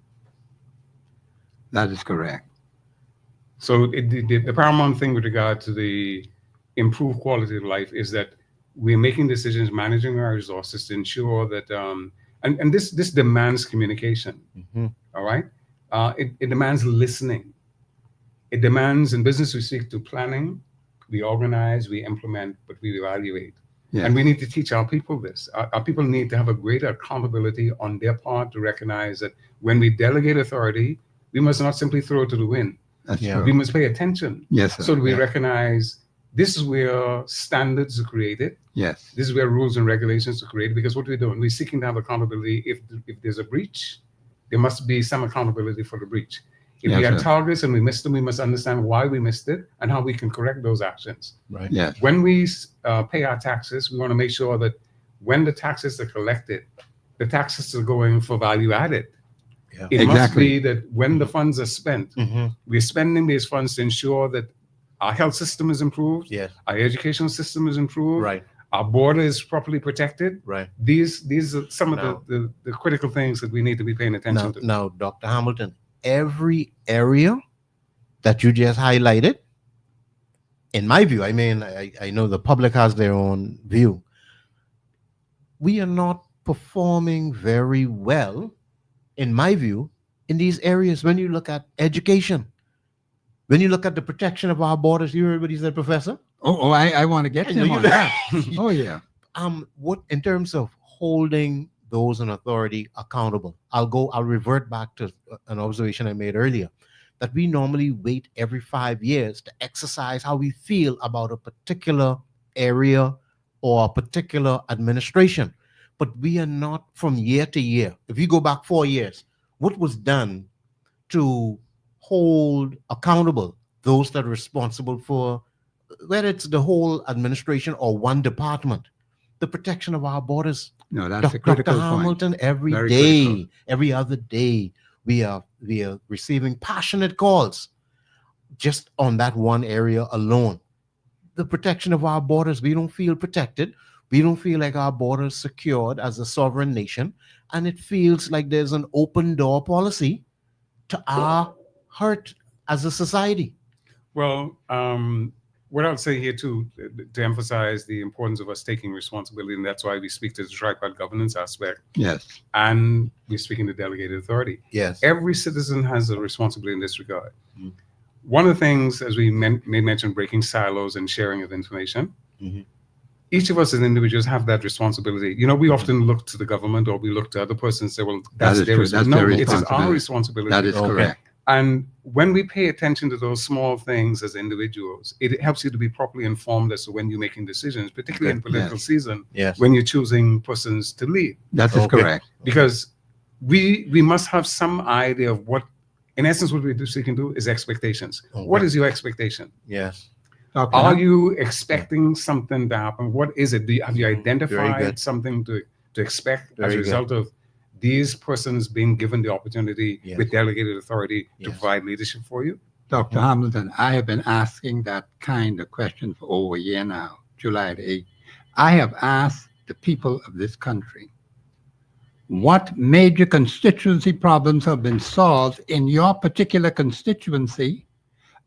That is correct. So the paramount thing with regard to the improved quality of life is that we're making decisions, managing our resources to ensure that, and this demands communication. All right. It demands listening. It demands, in business, we seek to planning, we organize, we implement, but we evaluate. Yes. And we need to teach our people this. Our people need to have a greater accountability on their part to recognize that when we delegate authority, we must not simply throw it to the wind. That's Yeah. true. We must pay attention. Yes, sir. So that we Yeah. recognize this is where standards are created. Yes. This is where rules and regulations are created. Because what we're doing, we're seeking to have accountability. If there's a breach, there must be some accountability for the breach. If we Yes, have sir. targets and we missed them, we must understand why we missed it and how we can correct those actions. Right. Yes. When we pay our taxes, we want to make sure that when the taxes are collected, the taxes are going for value added. Yeah. It must Exactly. be that when the funds are spent, we're spending these funds to ensure that our health system is improved, Yes. our educational system is improved, Right. our border is properly protected. Right. These are some Now- of the critical things that we need to be paying attention to. Now, Dr. Hamilton, every area that you just highlighted, in my view, I mean, I know the public has their own view. We are not performing very well, in my view, in these areas. When you look at education, when you look at the protection of our borders, you heard what he said, Professor? I want to get I know him you on that. Oh, yeah. What in terms of holding those in authority accountable? I'll revert back to an observation I made earlier, that we normally wait every 5 years to exercise how we feel about a particular area or a particular administration. But we are not from year to year. If you go back 4 years, what was done to hold accountable those that are responsible for, whether it's the whole administration or one department, the protection of our borders? No, that's a Dr. critical point. Hamilton, every Very day, critical. every other day, we are receiving passionate calls just on that one area alone. The protection of our borders, we don't feel protected. We don't feel like our borders secured as a sovereign nation. And it feels like there's an open door policy to our hurt as a society. Well, what I'll say here too, to emphasize the importance of us taking responsibility, and that's why we speak to the tripart governance aspect, Yes. and we're speaking to delegated authority. Yes. Every citizen has a responsibility in this regard. Mhm. One of the things, as we made mention, breaking silos and sharing of information, Mhm. each of us as individuals have that responsibility. You know, we often look to the government or we look to other persons and say, well, that's is their true. responsibility. That's No, their it is our responsibility. responsibility. That is Okay. correct. And when we pay attention to those small things as individuals, it helps you to be properly informed as to when you're making decisions, particularly in political Yes. season, Yes. when you're choosing persons to lead. That is Okay. correct. Because we must have some idea of what, in essence, what we can do is expectations. Okay. What is your expectation? Yes. Okay. Are you expecting something to happen? What is it? Have you Very identified good. something to to expect as Very a good. result of these persons being given the opportunity Yes. with delegated authority to Yes. provide leadership for you? Dr. Hamilton, I have been asking that kind of question for over a year now, July the 8th. I have asked the people of this country, what major constituency problems have been solved in your particular constituency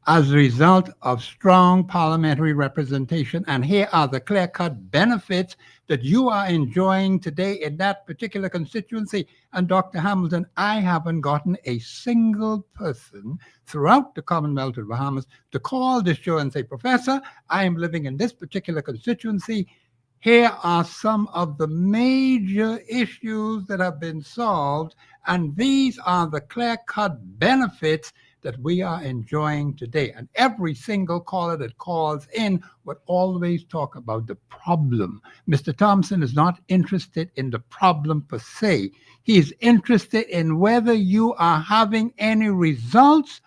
as a result of strong parliamentary representation? And here are the clear-cut benefits that you are enjoying today in that particular constituency. And Dr. Hamilton, I haven't gotten a single person throughout the Commonwealth of the Bahamas to call this show and say, Professor, I am living in this particular constituency. Here are some of the major issues that have been solved, and these are the clear-cut benefits that we are enjoying today. And every single caller that calls in would always talk about the problem. Mr. Thompson is not interested in the problem per se. He is interested in whether you are having any results.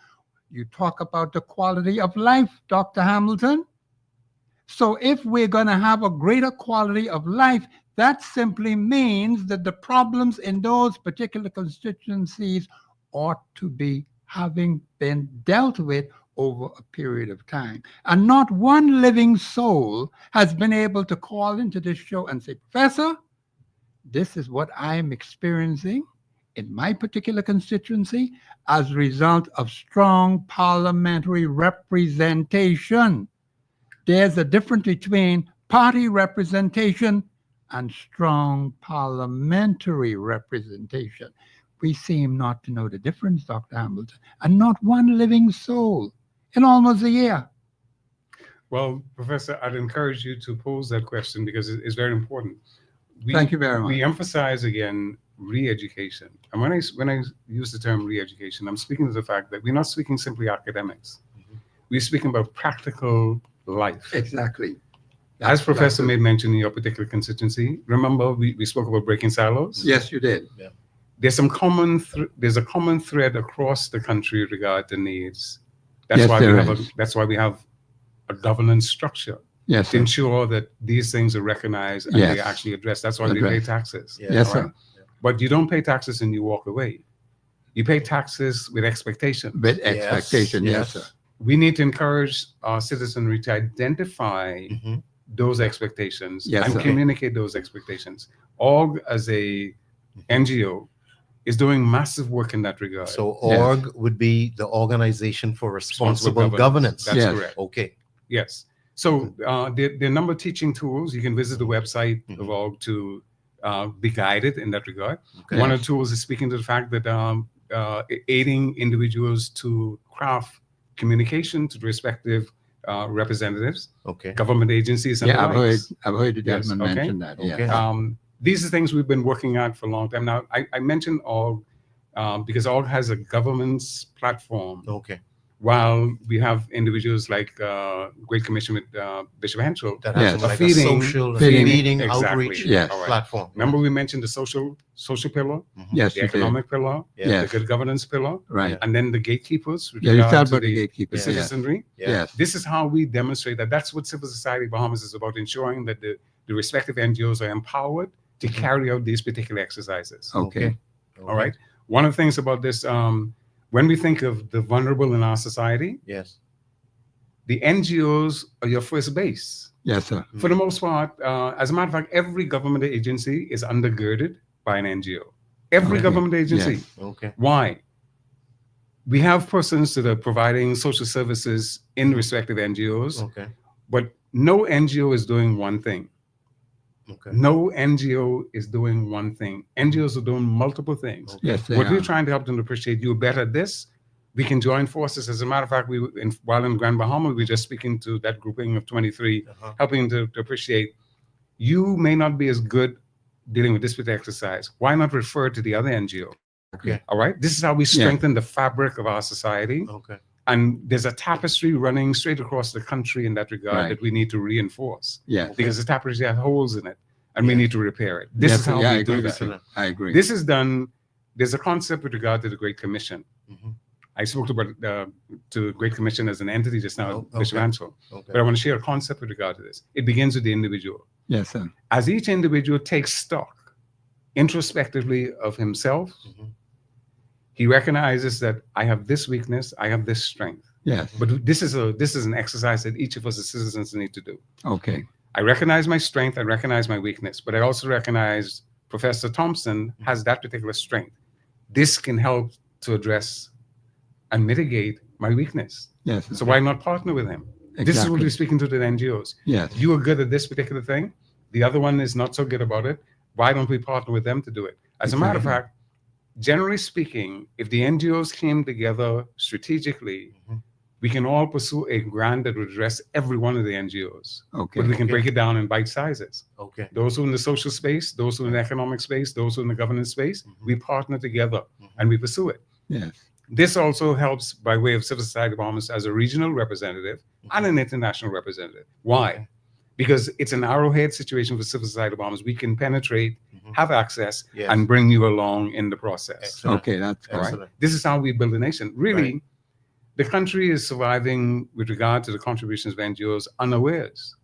You talk about the quality of life, Dr. Hamilton. So if we're going to have a greater quality of life, that simply means that the problems in those particular constituencies ought to be having been dealt with over a period of time. And not one living soul has been able to call into this show and say, Professor, this is what I am experiencing in my particular constituency as a result of strong parliamentary representation. There's a difference between party representation and strong parliamentary representation. We seem not to know the difference, Dr. Hamilton, and not one living soul in almost a year. Well, Professor, I'd encourage you to pose that question because it's very important. Thank you very much. We emphasize again re-education. And when I use the term re-education, I'm speaking to the fact that we're not speaking simply academics. We're speaking about practical life. Exactly. As Professor made mention in your particular constituency, remember we spoke about breaking silos? Yes, you did. Yeah. There's a common thread across the country with regard to needs. That's Yes, why there we have is. that's why we have a governance structure Yes, to sir. ensure that these things are recognized and Yes. they're actually addressed. That's why we pay Addressed. taxes. Yeah. Yes, all sir. right? But you don't pay taxes and you walk away. You pay taxes with expectation. With expectation, yes, sir. We need to encourage our citizenry to identify Mhm. those expectations Yes, and sir. communicate those expectations. Org as a NGO is doing massive work in that regard. So Yes. org would be the Organization for Responsible Responsible Governance. That's Yes. correct. Okay. Yes. So there are a number of teaching tools. You can visit the website of Mhm. org to be guided in that regard. Okay. One of the tools is speaking to the fact that aiding individuals to craft communication to the respective representatives, Okay. government agencies, and Yeah, the I've heard, likes. I've heard the Yes, gentleman okay. mention that. Okay. Yeah. These are things we've been working at for a long time now. I mentioned org because org has a governance platform. Okay. While we have individuals like Great Commission with Bishop Henschel, That Yes. has like Feeding- a social feeding- feeding exactly. outreach Yes. All right. platform. Remember we mentioned the social pillar, Mhm. Yes, the you did. economic pillar, Yeah. Yes. the good governance pillar, Right. and then the gatekeepers with Yeah, you regard said to about the gatekeepers. the Yes. citizenry. Yeah. Yes. This is how we demonstrate that. That's what Civil Society Bahamas is about, ensuring that the respective NGOs are empowered to Mhm. carry out these particular exercises. Okay. All right. One of the things about this, when we think of the vulnerable in our society, Yes. the NGOs are your first base. Yes, sir. For the most part, as a matter of fact, every government agency is undergirded by an NGO. Every Okay. government agency. Yes. Okay. Why? We have persons that are providing social services in respective NGOs, Okay. but no NGO is doing one thing. Okay. No NGO is doing one thing. NGOs are doing multiple things. Okay. Yes, they What are. we're trying to help them to appreciate, you're better at this. We can join forces. As a matter of fact, while in Grand Bahama, we were just speaking to that grouping of 23, Uh-huh. helping to appreciate you may not be as good dealing with this particular exercise. Why not refer to the other NGO? Okay. All right. This is how we strengthen the fabric of our society. Okay. And there's a tapestry running straight across the country in that regard Right. that we need to reinforce Yes. because the tapestry has holes in it and we Yeah. need to repair it. This Yes, is how yeah, I we agree do with that. you. I agree. This is done. There's a concept with regard to the Great Commission. Mhm. I spoke about to Great Commission as an entity just now, Oh, Bishop okay. Ansel. Okay. But I want to share a concept with regard to this. It begins with the individual. Yes, sir. As each individual takes stock introspectively of himself. Mhm. He recognizes that I have this weakness, I have this strength. Yes. But this is an exercise that each of us as citizens need to do. Okay. I recognize my strength, I recognize my weakness, but I also recognize Professor Thompson has that particular strength. This can help to address and mitigate my weakness. Yes. So why not partner with him? This is what Exactly. we're speaking to the NGOs. Yes. You are good at this particular thing. The other one is not so good about it. Why don't we partner with them to do it? As a matter of Exactly. fact, generally speaking, if the NGOs came together strategically, Mhm. we can all pursue a grant that would address every one of the NGOs. Okay. But we can Okay. break it down in bite sizes. Okay. Those who are in the social space, those who are in the economic space, those who are in the governance space, Mhm. we partner together Mhm. and we pursue it. Yes. This also helps by way of civil society Bahamas as a regional representative and an international representative. Why? Okay. Because it's an arrowhead situation for civil society Bahamas. We can penetrate, Mhm. have access, Yes. and bring you along in the process. Excellent. Okay. That's All right? Excellent. This is how we build a nation. Really, Right. the country is surviving with regard to the contributions of NGOs unawares.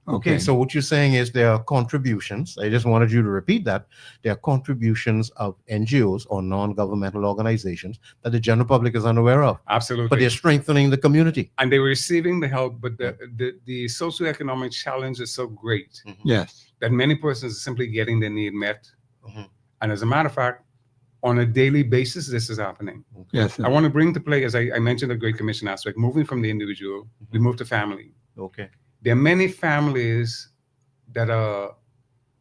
Okay, so what you're saying is there are contributions. I just wanted you to repeat that. There are contributions of NGOs or non-governmental organizations that the general public is unaware of, Absolutely. but they're strengthening the community. And they were receiving the help, but the socioeconomic challenge is so great Yes. that many persons are simply getting their need met. Mhm. And as a matter of fact, on a daily basis, this is happening. Yes. I want to bring to play, as I mentioned, the Great Commission aspect, moving from the individual, we move to family. Okay. There are many families that are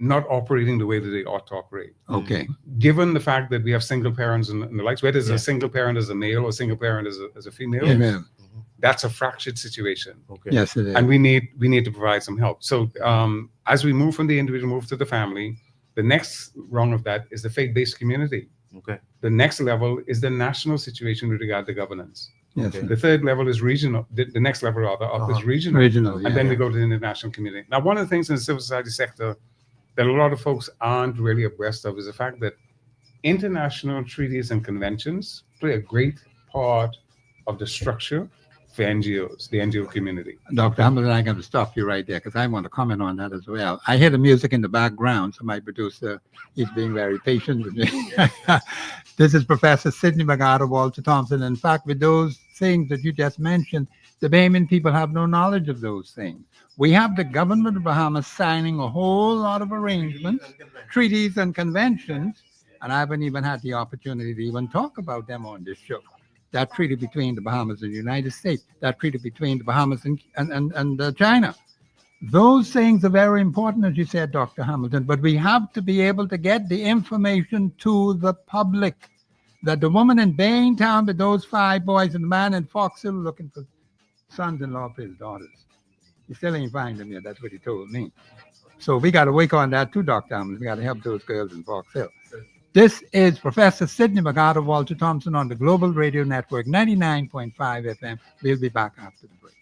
not operating the way that they ought to operate. Okay. Given the fact that we have single parents and the likes, whether it's Yeah. a single parent as a male or a single parent as a female, Yes. Amen. Mhm. that's a fractured situation. Okay. Yes, it is. And we need to provide some help. So as we move from the individual, move to the family, the next rung of that is the faith-based community. Okay. The next level is the national situation with regard to governance. Yes. Okay. The third level is regional. The next level rather up is Uh-huh. regional. Regional. And Yeah. then we go to the international community. Now, one of the things in the civil society sector that a lot of folks aren't really abreast of is the fact that international treaties and conventions play a great part of the structure for NGOs, the NGO community. Dr. Hamilton, I got to stop you right there because I want to comment on that as well. I hear the music in the background, so my producer, he's being very patient with me. This is Professor Sidney McArthur, Walter Thompson. In fact, with those things that you just mentioned, the Bahamian people have no knowledge of those things. We have the government of Bahamas signing a whole lot of arrangements, treaties and conventions, and I haven't even had the opportunity to even talk about them on this show. That treaty between the Bahamas and the United States, that treaty between the Bahamas and China. Those things are very important, as you said, Dr. Hamilton, but we have to be able to get the information to the public. That the woman in Baintown with those 5 boys and the man in Fox Hill looking for sons-in-law for his daughters. He still ain't find them yet. That's what he told me. So we got to work on that too, Dr. Hamilton. We got to help those girls in Fox Hill. This is Professor Sidney McArthur, Walter Thompson on the Global Radio Network, 99.5 FM. We'll be back after the break.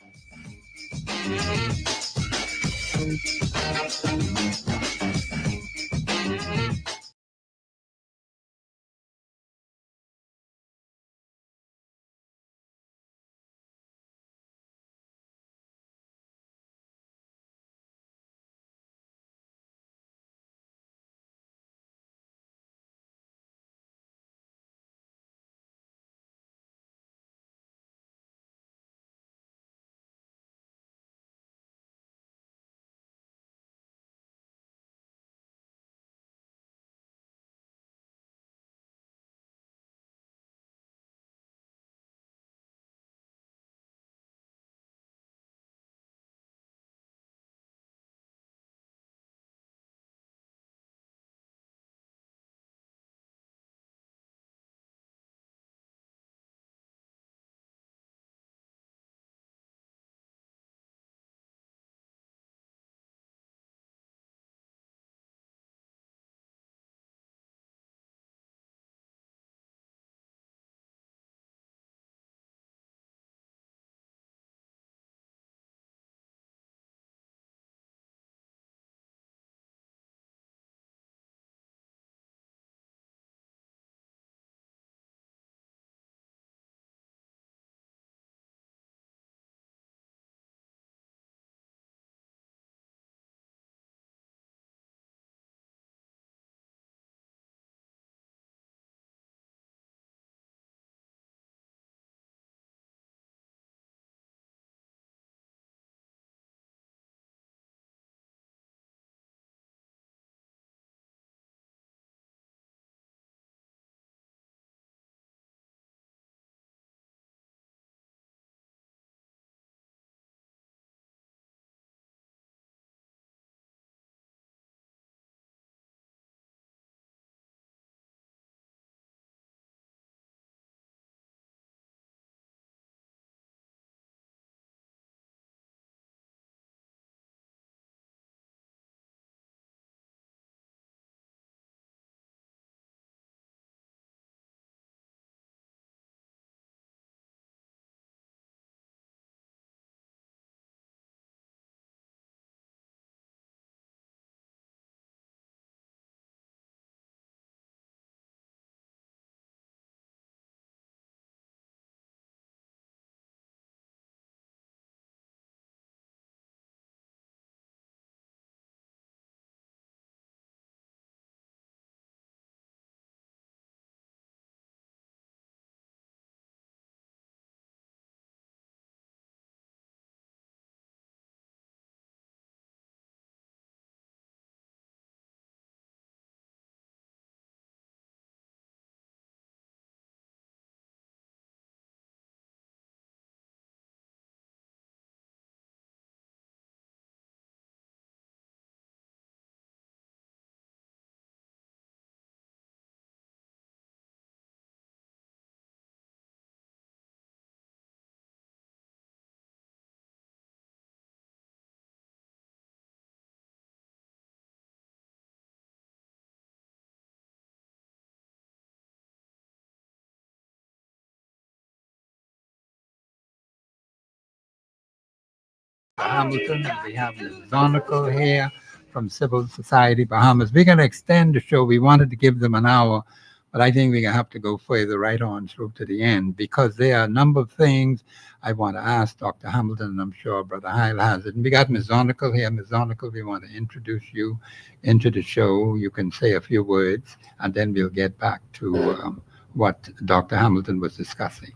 Hamilton, and we have Ms. Zonical here from Civil Society Bahamas. We're going to extend the show. We wanted to give them an hour, but I think we're going to have to go further right on through to the end because there are a number of things I want to ask Dr. Hamilton, and I'm sure Brother Heil has it. And we got Ms. Zonical here. Ms. Zonical, we want to introduce you into the show. You can say a few words, and then we'll get back to what Dr. Hamilton was discussing.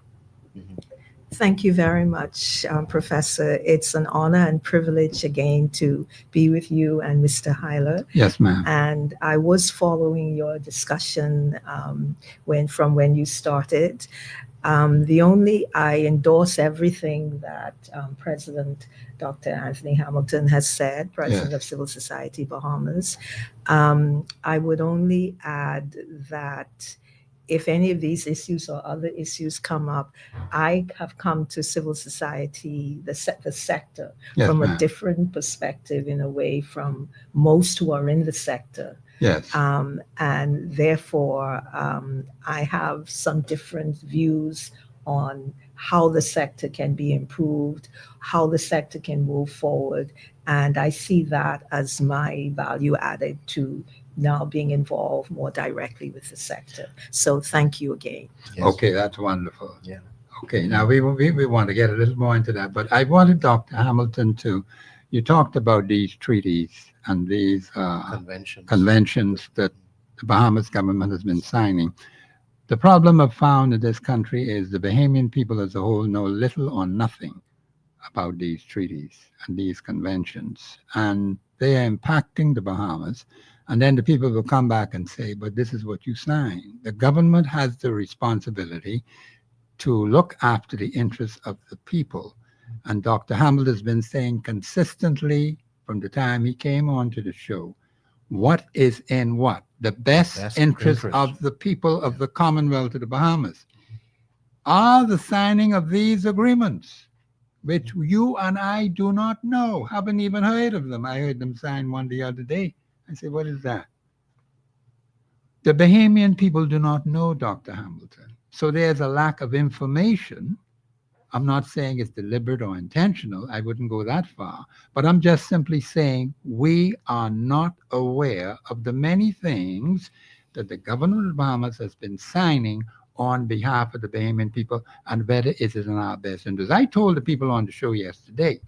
Thank you very much, Professor. It's an honor and privilege again to be with you and Mr. Heiler. Yes, ma'am. And I was following your discussion when you started. I endorse everything that President Dr. Anthony Hamilton has said, President of Civil Society Bahamas. I would only add that if any of these issues or other issues come up, I have come to civil society, the sector, from a different perspective in a way from most who are in the sector. Yes. And therefore, I have some different views on how the sector can be improved, how the sector can move forward. And I see that as my value added to now being involved more directly with the sector. So thank you again. Yes. Okay, that's wonderful. Yeah. Okay, now we want to get a little more into that, but I wanted Dr. Hamilton you talked about these treaties and these conventions that the Bahamas government has been signing. The problem I've found in this country is the Bahamian people as a whole know little or nothing about these treaties and these conventions, and they are impacting the Bahamas. And then the people will come back and say, but this is what you signed. The government has the responsibility to look after the interests of the people. And Dr. Hamilton has been saying consistently from the time he came on to the show, what is in what? The best interest of the people of the Commonwealth of the Bahamas. Are the signing of these agreements, which you and I do not know, haven't even heard of them. I heard them sign one the other day. I said, what is that? The Bahamian people do not know Dr. Hamilton. So there's a lack of information. I'm not saying it's deliberate or intentional. I wouldn't go that far. But I'm just simply saying we are not aware of the many things that the government of the Bahamas has been signing on behalf of the Bahamian people and whether it is in our best interest. I told the people on the show yesterday,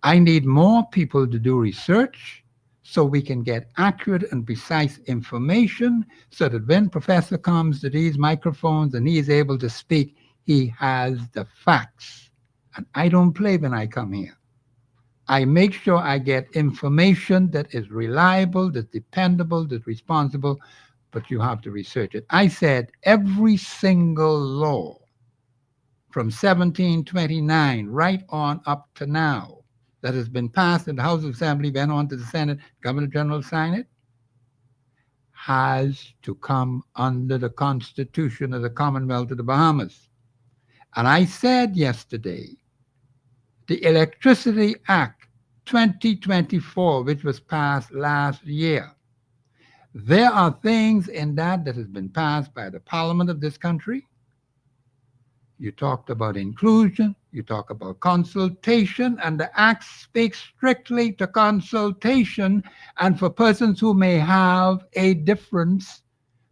I need more people to do research so we can get accurate and precise information so that when Professor comes to these microphones and he is able to speak, he has the facts. And I don't play when I come here. I make sure I get information that is reliable, that's dependable, that's responsible, but you have to research it. I said every single law from 1729 right on up to now that has been passed in the House of Assembly, went on to the Senate, Governor General signed it, has to come under the Constitution of the Commonwealth of the Bahamas. And I said yesterday, the Electricity Act 2024, which was passed last year, there are things in that has been passed by the Parliament of this country. You talked about inclusion, you talk about consultation, and the Act speaks strictly to consultation and for persons who may have a difference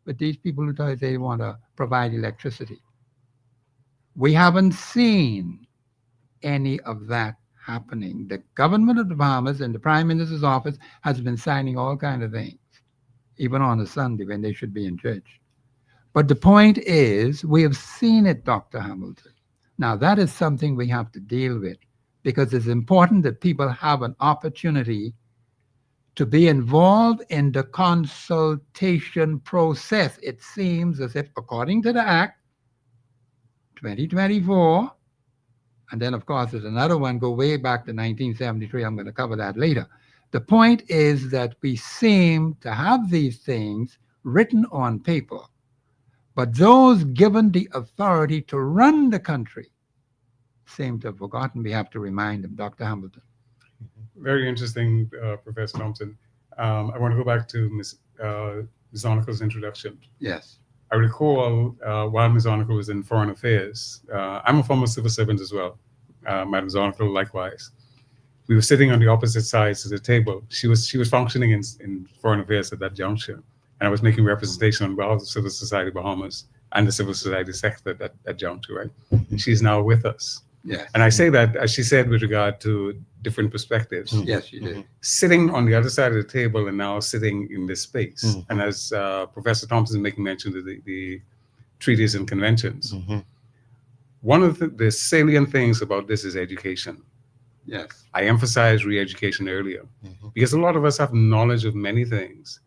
with these people who tell they want to provide electricity. We haven't seen any of that happening. The government of the Bahamas and the Prime Minister's office has been signing all kinds of things, even on a Sunday when they should be in church. But the point is, we have seen it, Dr. Hamilton. Now, that is something we have to deal with because it's important that people have an opportunity to be involved in the consultation process. It seems as if, according to the Act 2024, and then, of course, there's another one, go way back to 1973. I'm going to cover that later. The point is that we seem to have these things written on paper, but those given the authority to run the country seem to have forgotten. We have to remind them. Dr. Hamilton. Very interesting, Professor Thompson. I want to go back to Ms. Zonical's introduction. Yes. I recall while Ms. Zonical was in Foreign Affairs, I'm a former civil servant as well, Madam Zonical likewise. We were sitting on the opposite sides of the table. She was functioning in foreign affairs at that juncture, and I was making representation on behalf of Civil Society Bahamas and the civil society sector at that juncture, right? She's now with us. Yes. And I say that, as she said, with regard to different perspectives. Yes, you did. Sitting on the other side of the table and now sitting in this space. Mhm. And as Professor Thompson making mention of the treaties and conventions, one of the salient things about this is education. Yes. I emphasized re-education earlier because a lot of us have knowledge of many things,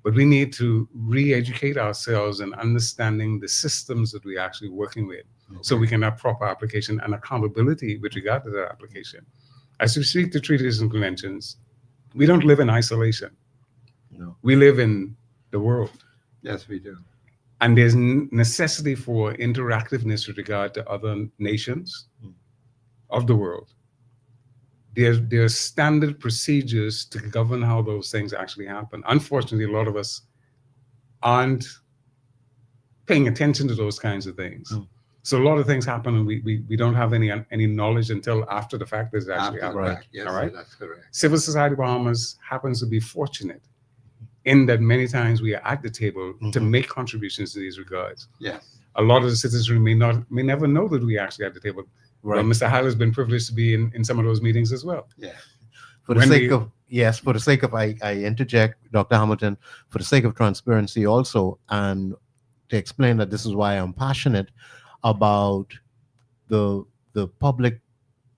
but we need to re-educate ourselves in understanding the systems that we're actually working with so we can have proper application and accountability with regard to that application. As we speak to treaties and conventions, we don't live in isolation. No. We live in the world. Yes, we do. And there's necessity for interactiveness with regard to other nations of the world. There are standard procedures to govern how those things actually happen. Unfortunately, a lot of us aren't paying attention to those kinds of things. So a lot of things happen and we don't have any knowledge until after the fact is actually After the happened. fact. Yes, All right? that's correct. Civil Society Bahamas happens to be fortunate in that many times we are at the table to make contributions to these regards. Yes. A lot of the citizens may never know that we actually at the table. Right. Well, Mr. Hall has been privileged to be in some of those meetings as well. Yeah. For the When sake we- of, yes, for the sake of, I interject, Dr. Hamilton, for the sake of transparency also, and to explain that this is why I'm passionate about the public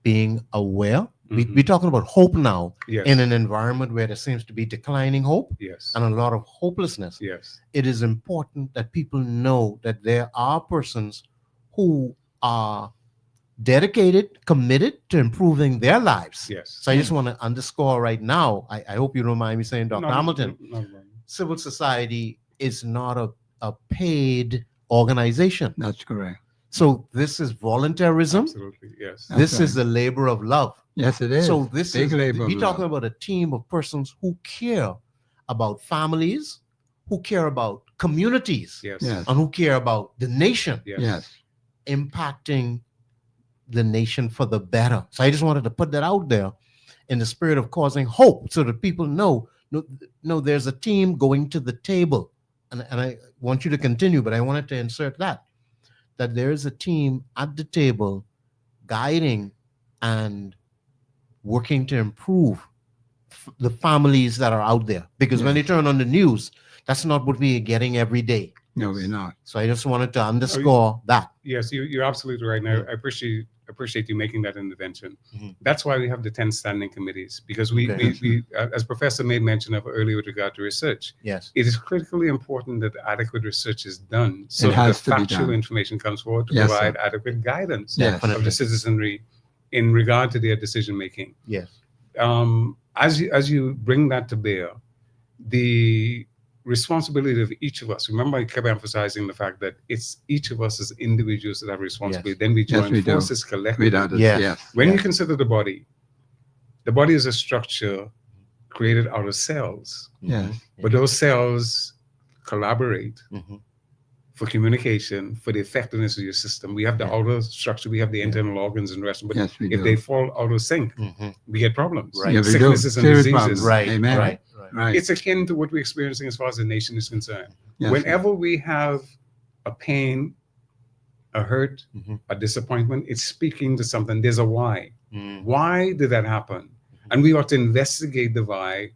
being aware. We're talking about hope now Yes. in an environment where there seems to be declining hope Yes. and a lot of hopelessness. Yes. It is important that people know that there are persons who are dedicated, committed to improving their lives. Yes. So I just want to underscore right now, I hope you don't mind me saying, Dr. Hamilton, Not a problem. civil society is not a paid organization. That's correct. So this is voluntarism. Absolutely. Yes. That's This is right. the labor of love. Yes, it is. So this Big is, labor of we're talking love. about a team of persons who care about families, who care about communities, Yes. Yes. and who care about the nation, Yes. Yes. impacting the nation for the better. So I just wanted to put that out there in the spirit of causing hope so that people know, no, there's a team going to the table. And I want you to continue, but I wanted to insert that there is a team at the table guiding and working to improve the families that are out there. Because when Yeah. they turn on the news, that's not what we are getting every day. No, we're not. So I just wanted to underscore that. Yes, you're absolutely right. Now, I appreciate you making that intervention. Mhm. That's why we have the 10 standing committees, because we, Okay. we as Professor made mention of earlier with regard to research, Yes. it is critically important that adequate research is done so It that has the to be factual done. information comes forward to Yes, provide sir. adequate guidance Yes. of the citizenry in regard to their decision making. Yes. As you bring that to bear, the responsibility of each of us. Remember, I kept emphasizing the fact that it's each of us as individuals that have responsibility. Yes. Then we Yes, join we do. forces collectively. Without it. Yes. Yes. When Yeah. you consider the body is a structure created out of cells, Yes. but those cells collaborate Mhm. for communication, for the effectiveness of your system. We have the Yeah. outer structure, we have the internal organs and the rest, but Yes, we if do. they fall out of sync, Mhm. we get problems. Right. Yeah, we do. Sicknesses and Serious diseases. problems. Right. Amen. Right. Right. It's akin to what we're experiencing as far as the nation is concerned. Yes, Whenever we have a pain, a hurt, Mhm. a disappointment, it's speaking to something. There's a why. Mm. Why did that happen? And we ought to investigate the why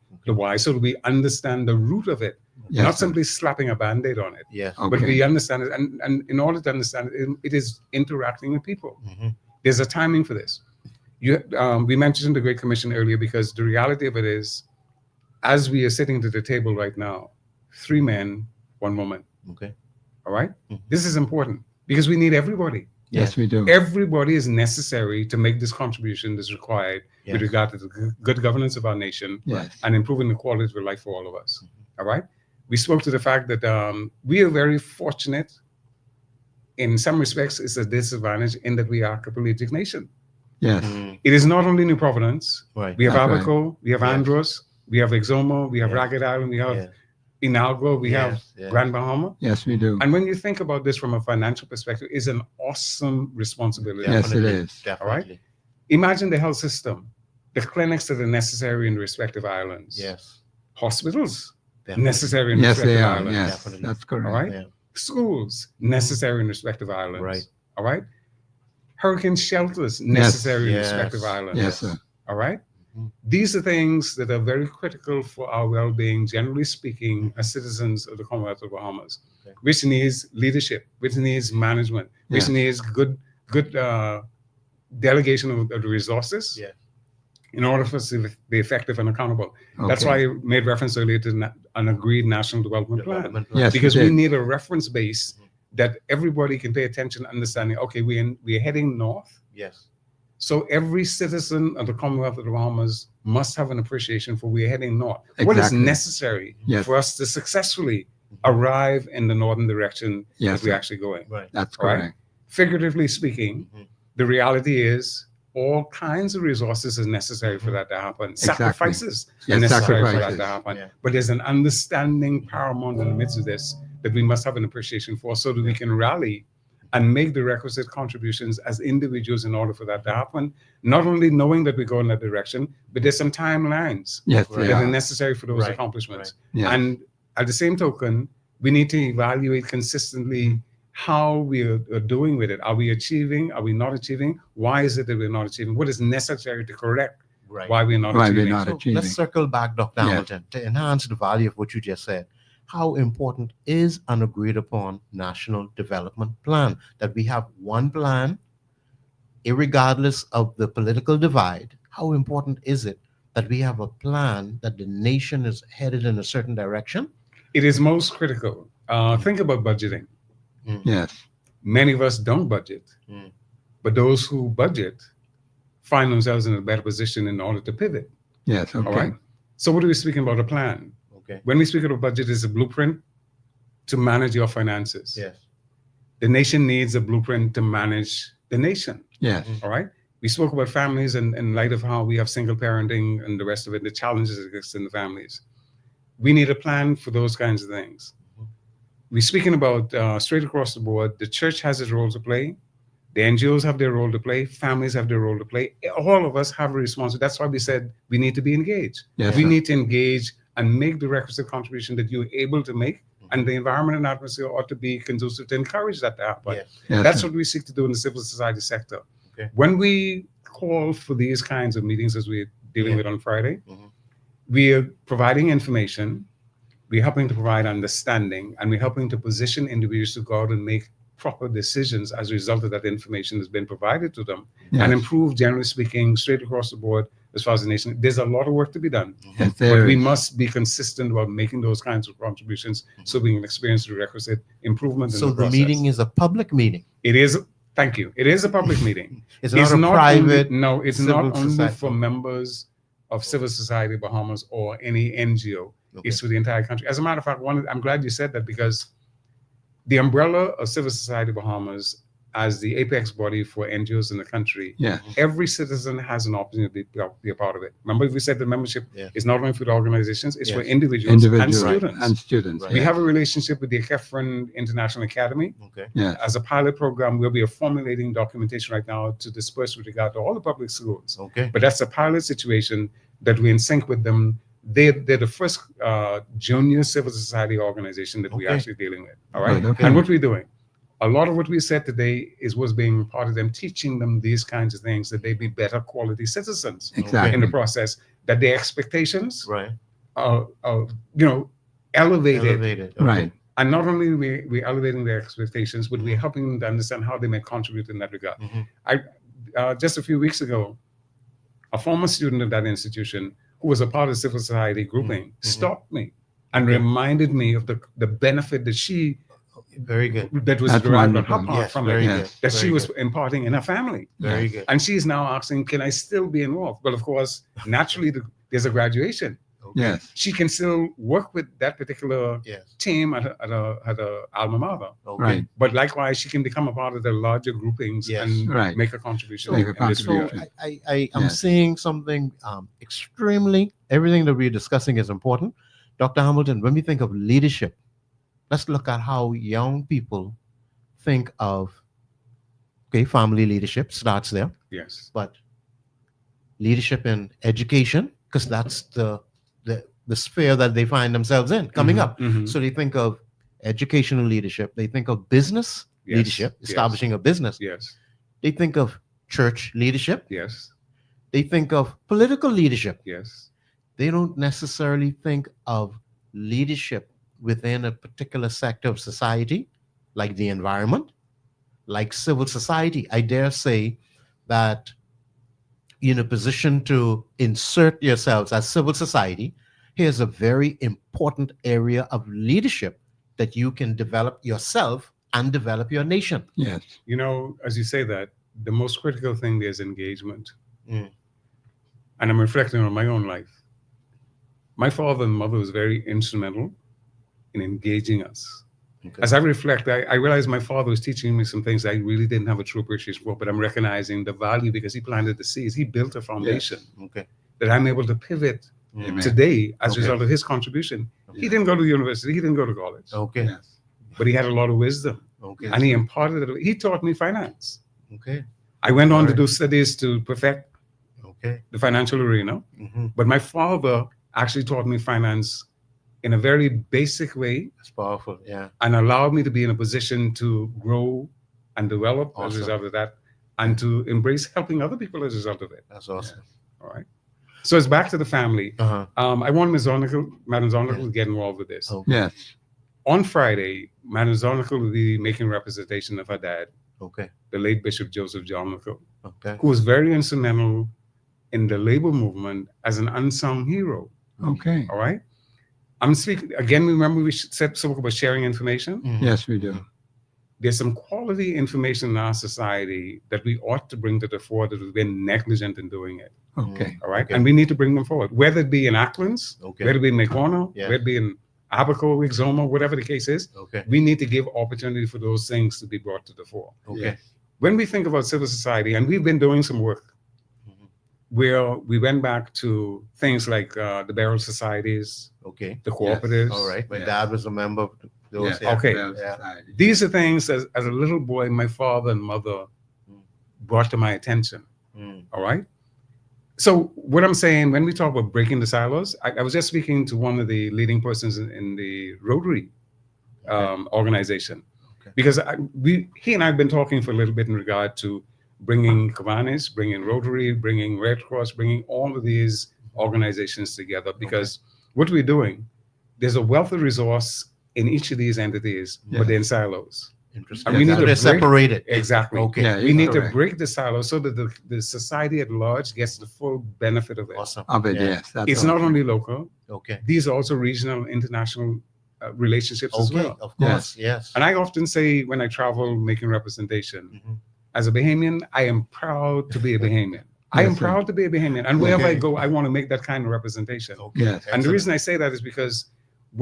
so that we understand the root of it, Yes, not sir. simply slapping a band-aid on it. Yes. But Okay. we understand it, and in order to understand it, it is interacting with people. Mhm. There's a timing for this. We mentioned the Great Commission earlier because the reality of it is, as we are sitting at the table right now, 3 men, 1 woman. Okay. All right? Mhm. This is important because we need everybody. Yes, we do. Everybody is necessary to make this contribution that's required Yes. with regard to the good governance of our nation Yes. and improving the quality of life for all of us. All right? We spoke to the fact that we are very fortunate. In some respects, it's a disadvantage in that we are a collegiate nation. Yes. Mm. It is not only New Providence. Right. We have That's right. Abaco, we have Yes. Andros, we have Exomo, we have Yes. Ragged Island, we have Yes. Inalgo, we have Yes. Yes. Grand Bahama. Yes, we do. And when you think about this from a financial perspective, it's an awesome responsibility. Yes, it Definitely. is. Definitely. Imagine the health system the clinics that are necessary in the respective islands. Yes. Hospitals Definitely. necessary in the Yes, respective they are. islands. Yes, Definitely. that's correct. All right. Yeah. Schools necessary in respective islands. Right. All right. Hurricane shelters necessary in Yes. respective islands. Yes, sir. All right. Mhm. These are things that are very critical for our well-being, generally speaking, as citizens of the Commonwealth of Bahamas, Okay. which needs leadership, which needs management, which Yes. needs good delegation of the resources Yeah. in order for us to be effective and accountable. Okay. That's why I made reference earlier to an agreed national development plan. Development plan. Yes, Because you we did. need a reference base that everybody can pay attention, understanding, okay, we're heading north. Yes. So every citizen of the Commonwealth of the Bahamas must have an appreciation for we're heading north. What is Exactly. necessary Yes. for us to successfully arrive in the northern direction Yes, that we're sir. actually going? Right. That's All right. correct. Figuratively speaking, Mhm. the reality is all kinds of resources are necessary for that to happen. Exactly. Sacrifices Yes, are necessary for that sacrifices. to happen. Yeah. But there's an understanding paramount in the midst of this that we must have an appreciation for so that we can rally and make the requisite contributions as individuals in order for that to happen. Not only knowing that we go in that direction, but there's some timelines Yes, Right. they that are are. necessary for those Right. accomplishments. Yes. And at the same token, we need to evaluate consistently how we are doing with it. Are we achieving? Are we not achieving? Why is it that we're not achieving? What is necessary to correct Right. why we're not Why we're achieving? not So achieving. let's circle back, Dr. Yes. Hamilton, to enhance the value of what you just said. How important is an agreed upon national development plan? That we have one plan, irregardless of the political divide. How important is it that we have a plan that the nation is headed in a certain direction? It is most critical. Think about budgeting. Yes. Many of us don't budget, Mm. but those who budget find themselves in a better position in order to pivot. Yes. Okay. All right. So what are we speaking about? A plan. Okay. When we speak of a budget, it's a blueprint to manage your finances. Yes. The nation needs a blueprint to manage the nation. Yes. All right. We spoke about families and in light of how we have single parenting and the rest of it, the challenges that exist in the families. We need a plan for those kinds of things. We're speaking about straight across the board. The church has its role to play. The NGOs have their role to play. Families have their role to play. All of us have a responsibility. That's why we said we need to be engaged. Yes, We sir. need to engage and make the requisite contribution that you're able to make. And the environment and atmosphere ought to be conducive to encourage that to happen. Yes. Yes, That's sir. what we seek to do in the civil society sector. Okay. When we call for these kinds of meetings, as we're dealing Yeah. with on Friday, Mhm. we are providing information, we're helping to provide understanding, and we're helping to position individuals to go out and make proper decisions as a result of that information that's been provided to them Yes. and improve, generally speaking, straight across the board as far as the nation. There's a lot of work to be done. Yes, But there we is. must be consistent about making those kinds of contributions so we can experience the requisite improvement in So the the process. meeting is a public meeting. It is, thank you. It is a public meeting. It's not a private. Only, no, it's civil not only society. for members of Civil Society Bahamas or any NGO. Okay. It's for the entire country. As a matter of fact, I'm glad you said that because the umbrella of Civil Society Bahamas as the apex body for NGOs in the country, Yes. every citizen has an opportunity to be a part of it. Remember, we said the membership Yeah. is not only for the organizations, it's for Yes. individuals, and Individuals students. and students. Right. We Yes. have a relationship with the Kefren International Academy. Okay. Yes. As a pilot program, we'll be formulating documentation right now to disperse with regard to all the public schools. Okay. But that's a pilot situation that we're in sync with them. They're the first junior civil society organization that we're Okay. actually dealing with. All right. Good, okay. And what we're doing, a lot of what we said today is what's being part of them, teaching them these kinds of things that they be better quality citizens Exactly. in the process, that their expectations Right. are elevated. Elevated. Okay. Right. And not only we're elevating their expectations, but we're helping them to understand how they may contribute in that regard. Mhm. Just a few weeks ago, a former student of that institution who was a part of civil society grouping stopped me and Okay. reminded me of the benefit that she Very good. that was That's derived on her wonderful. part Yes. from Very it, good. Yes. that she Very was good. imparting in her family. Very Yes. good. And she's now asking, can I still be involved? Well, of course, naturally, there's a graduation. Okay. Yes. She can still work with that particular Yes. team at a alma mater. Okay. Right. But likewise, she can become a part of the larger groupings Yes. and Right. make a contribution. Make a in this So contribution. regard. I'm Yes. seeing something extremely, everything that we're discussing is important. Dr. Hamilton, when we think of leadership, let's look at how young people think of, okay, family leadership starts there, Yes. but leadership in education, because that's the sphere that they find themselves in coming Mhm, up. mhm. So they think of educational leadership. They think of business Yes, leadership, yes. establishing a business. Yes, They think of church leadership. yes, They think of political leadership. yes. They don't necessarily think of leadership within a particular sector of society, like the environment, like civil society. I dare say that in a position to insert yourselves as civil society, here's a very important area of leadership that you can develop yourself and develop your nation. Yes. You know, as you say that, the most critical thing there is engagement. Mm. And I'm reflecting on my own life. My father and mother was very instrumental in engaging us. Okay. As I reflect, I realized my father was teaching me some things I really didn't have a true appreciation for, but I'm recognizing the value because he planted the seeds. He built a foundation Okay. that I'm able to pivot Amen. today as Okay. a result of his contribution. Okay. He didn't go to university, he didn't go to college, Okay. Yes. but he had a lot of wisdom Okay. and he imparted it. He taught me finance. Okay. I went on to Alright. do studies to perfect Okay. the financial arena, Mm-hmm. but my father actually taught me finance in a very basic way That's powerful. Yeah. and allowed me to be in a position to grow and develop as a Awesome. result of that and to embrace helping other people as a result of it. That's awesome. All right. So it's back to the family. Uh-huh. I want Madam Zonical Yeah. to get involved with this. Okay. Yes. On Friday, Madam Zonical will be making representation of her dad, Okay. the late Bishop Joseph John Nicol, Okay. who was very instrumental in the labor movement as an unsung hero. Okay. All right. I'm speaking again. Remember, we spoke about sharing information. Mhm. Yes, we do. There's some quality information in our society that we ought to bring to the fore that we've been negligent in doing it. Okay. All right. Okay. And we need to bring them forward, whether it be in Acklands, Okay. whether it be in McCormick, Yeah. whether it be in Abaco, Exoma, whatever the case is, Okay. we need to give opportunity for those things to be brought to the fore. Okay. Yes. When we think about civil society, and we've been doing some work Mhm. where we went back to things like the barrel societies, Okay. the cooperatives. All right. My Yeah. dad was a member of those. Yeah. Okay. Well, Yeah. society. These are things as a little boy, my father and mother Mm. brought to my attention. Mm. All right. So what I'm saying, when we talk about breaking the silos, I was just speaking to one of the leading persons in the Rotary organization, Okay. because he and I have been talking for a little bit in regard to bringing Kiwanis, bringing Rotary, bringing Red Cross, bringing all of these organizations together. Because what we're doing, there's a wealth of resource in each of these entities, but they're in silos. Interesting. And we need So to they're break- separated. Exactly. Okay. Yeah, We you're need to correct. break the silos so that the society at large gets the full benefit of it. Awesome. Of it, Yeah. yes. That's It's not awesome. only local, Okay. these are also regional, international relationships as Okay. well. Of course. Yes. And I often say when I travel making representation, Mhm. as a Bahamian, I am proud to be a Bahamian. I am Yes, sir. proud to be a Bahamian. And wherever I Okay. go, I want to make that kind of representation. Okay. Yes. And the Excellent. reason I say that is because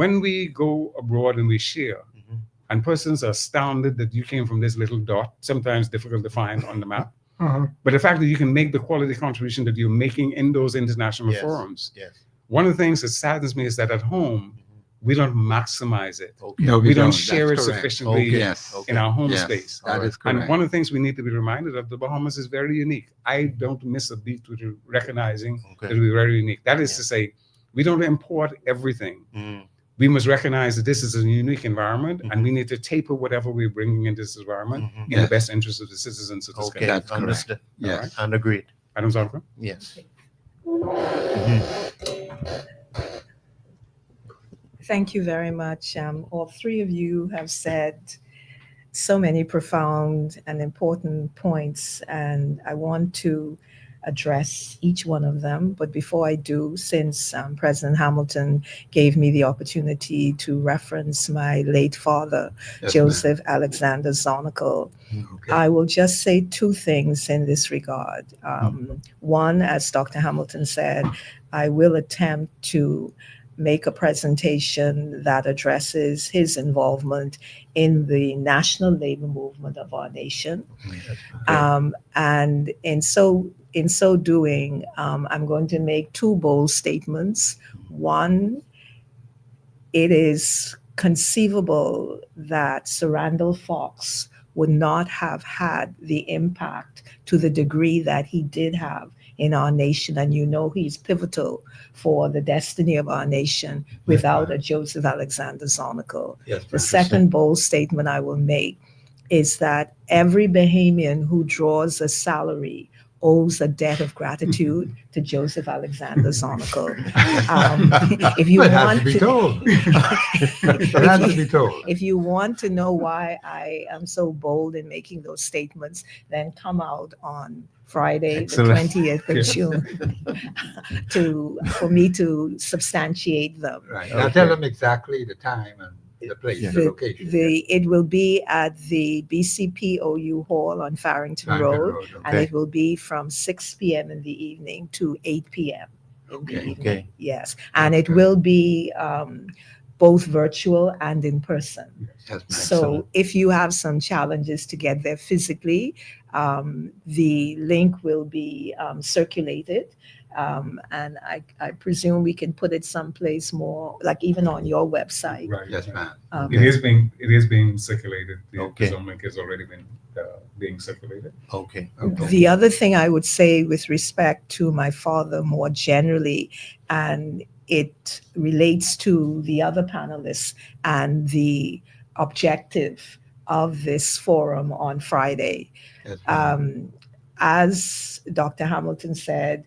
when we go abroad and we share, Mhm. and persons are astounded that you came from this little dot, sometimes difficult to find on the map. Uh-huh. But the fact that you can make the quality contribution that you're making in those international Yes. forums. Yes. One of the things that saddens me is that at home, we don't maximize it. Okay. No, We don't That's share it correct. sufficiently Okay. Yes. Okay. in our home Yes, space. that is And correct. one of the things we need to be reminded of, the Bahamas is very unique. I don't miss a beat with recognizing Okay. that we're very unique. That is Yeah. to say, we don't import everything. Mm. We must recognize that this is a unique environment and Mhm. we need to taper whatever we're bringing into this environment Mhm. in Yes. the best interest of the citizens of this Okay. country. That's correct. Understood. Yes. And agreed. Adam Zonka? Yes. Mhm. Thank you very much. All three of you have said so many profound and important points, and I want to address each one of them. But before I do, since President Hamilton gave me the opportunity to reference my late father, Yes, ma'am. Joseph Alexander Zonical, Okay. I will just say two things in this regard. One, as Dr. Hamilton said, I will attempt to make a presentation that addresses his involvement in the national labor movement of our nation. And in so doing, I'm going to make two bold statements. One, it is conceivable that Sir Randall Fox would not have had the impact to the degree that he did have in our nation, and you know he's pivotal for the destiny of our nation without a Joseph Alexander Zonical. Yes, The ma'am. second bold statement I will make is that every Bahamian who draws a salary owes a debt of gratitude to Joseph Alexander Zonical. If you Well, it has want to be told. It has to be told. if you want to know why I am so bold in making those statements, then come out on Friday, Excellent. the 20th of Yes. June, for me to substantiate them. Right. Now Okay. tell them exactly the time and the place, Yeah. the location. It will be at the BCPOU Hall on Farrington Franklin Road, Road, and okay. it will be from 6 p.m. in the evening to 8 p.m. in the Okay. evening. Okay. Yes, and it Okay. will be both virtual and in person. Yes, ma'am. So Excellent. if you have some challenges to get there physically, the link will be circulated. And I presume we can put it someplace more, like even on your website. Right. Yes, ma'am. It is being circulated. The Okay. Zoom link has already been being circulated. Okay. Okay. The other thing I would say with respect to my father more generally, and it relates to the other panelists and the objective of this forum on Friday. Yes, ma'am. As Dr. Hamilton said,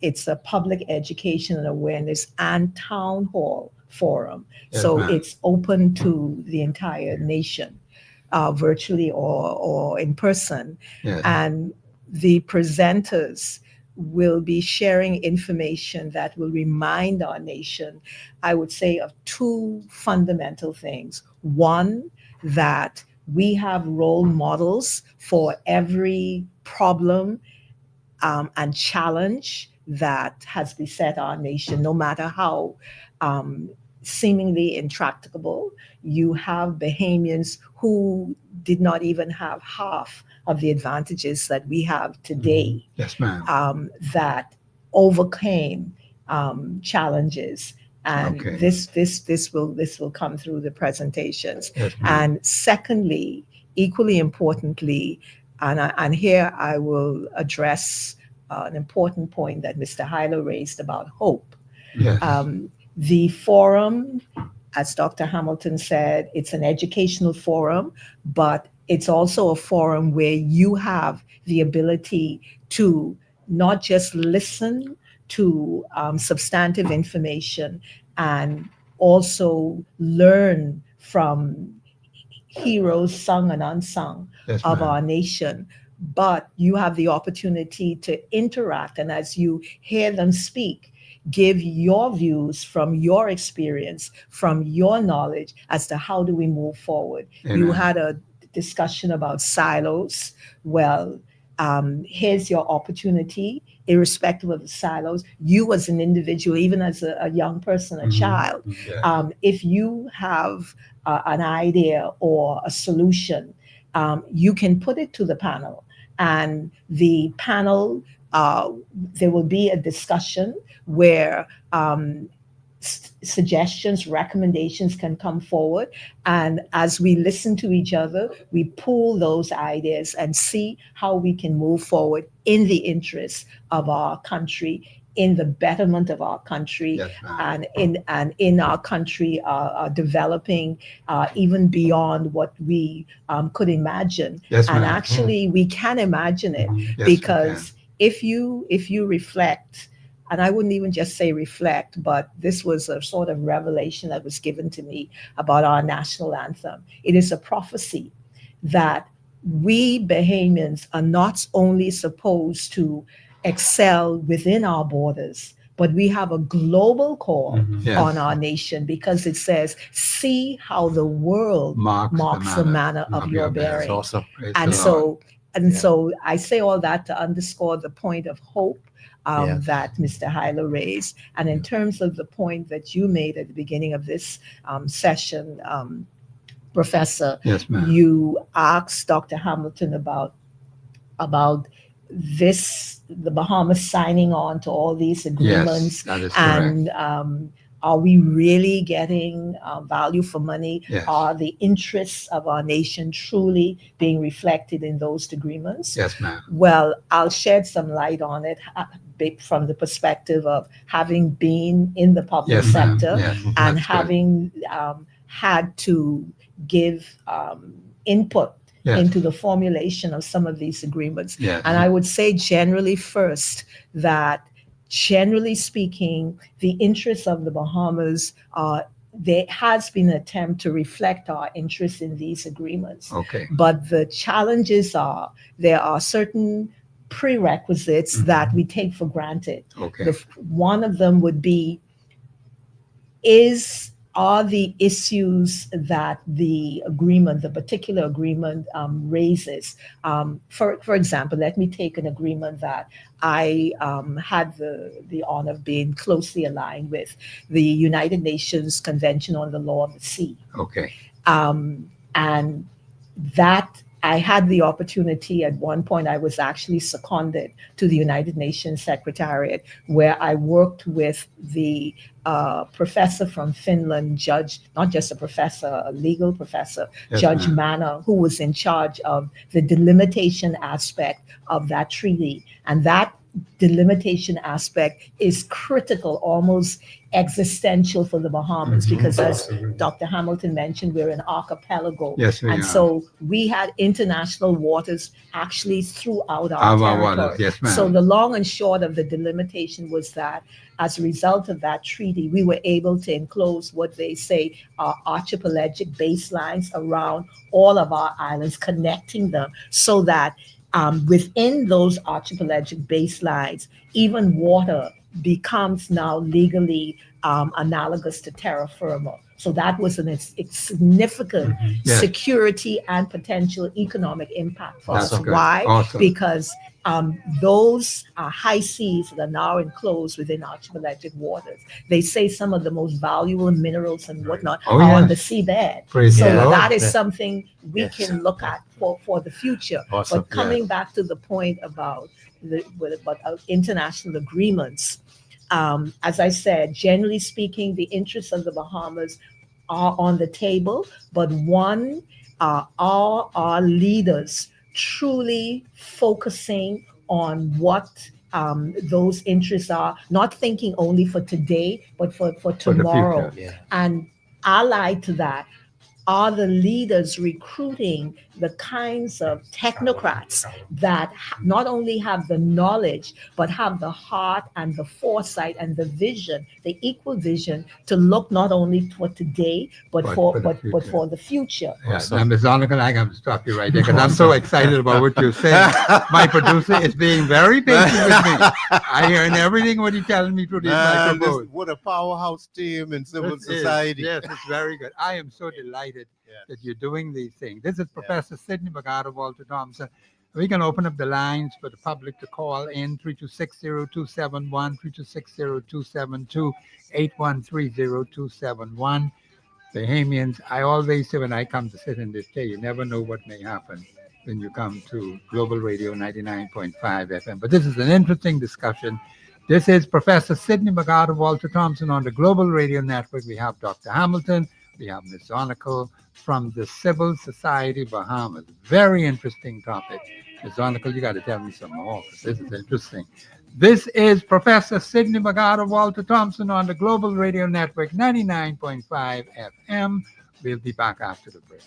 it's a public education and awareness and town hall forum. Yes, So ma'am. it's open to the entire nation, virtually or in person. Yes. And the presenters will be sharing information that will remind our nation, I would say, of two fundamental things. One, that we have role models for every problem and challenge that has beset our nation, no matter how seemingly intractable. You have Bahamians who did not even have half of the advantages that we have today, Yes, ma'am. that overcame challenges. And Okay. this will come through the presentations. Yes, ma'am. And secondly, equally importantly, and here I will address an important point that Mr. Hyler raised about hope. Yes. The forum, as Dr. Hamilton said, it's an educational forum, but it's also a forum where you have the ability to not just listen to substantive information and also learn from heroes sung and unsung Yes, of ma'am. our nation, but you have the opportunity to interact, and as you hear them speak, give your views from your experience, from your knowledge as to how do we move forward. You Amen. had a discussion about silos. Well, here's your opportunity, irrespective of the silos. You as an individual, even as a young person, a Mhm. child, Yes. if you have an idea or a solution, you can put it to the panel. And the panel, there will be a discussion where suggestions, recommendations can come forward. And as we listen to each other, we pool those ideas and see how we can move forward in the interest of our country, in the betterment of our country, Yes, ma'am. and in our country developing even beyond what we could imagine. Yes, And ma'am. actually, we can imagine it Mhm. Yes, we because if you reflect, and I wouldn't even just say reflect, but this was a sort of revelation that was given to me about our national anthem. It is a prophecy that we Bahamians are not only supposed to excel within our borders, but we have a global call Mhm. Yes. on our nation, because it says, see how the world marks the manner of your That's bearing. awesome. Praise And the Lord. so I say all that to underscore the point of hope Yes. that Mr. Hyler raised. And in terms of the point that you made at the beginning of this session, Professor, Yes, ma'am. you asked Dr. Hamilton about the Bahamas signing on to all these agreements. Yes, that is correct. And Are we really getting value for money? Yes. Are the interests of our nation truly being reflected in those agreements? Yes, ma'am. Well, I'll shed some light on it from the perspective of having been in the public Yes, ma'am. sector Yes. and That's good. having had to give input Yes. into the formulation of some of these agreements. Yes. And I would say generally first that generally speaking, the interests of the Bahamas there has been an attempt to reflect our interest in these agreements. Okay. But the challenges are there are certain prerequisites that we take for granted. Okay. One of them would be are the issues that the agreement, the particular agreement raises. For example, let me take an agreement that I had the honor of being closely aligned with, the United Nations Convention on the Law of the Sea. Okay. And that I had the opportunity at one point, I was actually seconded to the United Nations Secretariat, where I worked with the professor from Finland, not just a professor, a legal professor, Yes, Judge ma'am. Manna, who was in charge of the delimitation aspect of that treaty. And that delimitation aspect is critical, almost existential for the Bahamas, because as Absolutely. Dr. Hamilton mentioned, we're an archipelago. Yes, we And are. so we had international waters actually throughout our Our territory. waters. Yes, ma'am. So the long and short of the delimitation was that as a result of that treaty, we were able to enclose what they say are archipelagic baselines around all of our islands, connecting them so that within those archipelagic baselines, even water becomes now legally analogous to terra firma. So that was a significant Yes. security and potential economic impact for That's us. good. Why? Awesome. Because those high seas that are now enclosed within archipelagic waters, they say some of the most valuable minerals and whatnot Oh, are on the yes. seabed. Praise So the Lord. that is Yeah. something we Yes. can look at for the future. Awesome. But coming back to the point about international agreements, as I said, generally speaking, the interests of the Bahamas are on the table, but are our leaders truly focusing on what those interests are, not thinking only for today, but for the tomorrow. future. Yeah. And allied to that, are the leaders recruiting the kinds of technocrats that not only have the knowledge, but have the heart and the foresight and the vision, the equal vision to look not only for today, but for the future. Yeah. Awesome. Now, Ms. Donegan, I have to stop you right there because I'm so excited about what you're saying. My producer is being very patient with me. I hear everything what he's telling me through these Man, microphones. what a powerhouse team in civil This is- society. yes, it's very good. I am so delighted Yeah. that you're doing these things. This is Professor Sidney McGarta, Walter Thompson. We can open up the lines for the public to call in 3260271, 3260272, 8130271. Bahamians, I always say when I come to sit in this chair, you never know what may happen when you come to Global Radio 99.5 FM. But this is an interesting discussion. This is Professor Sidney McGarta, Walter Thompson on the Global Radio Network. We have Dr. Hamilton. We have Ms. Zonical from the Civil Society Bahamas. Very interesting topic. Ms. Zonical, you got to tell me some more because this is interesting. This is Professor Sidney McGarta, Walter Thompson on the Global Radio Network 99.5 FM. We'll be back after the break.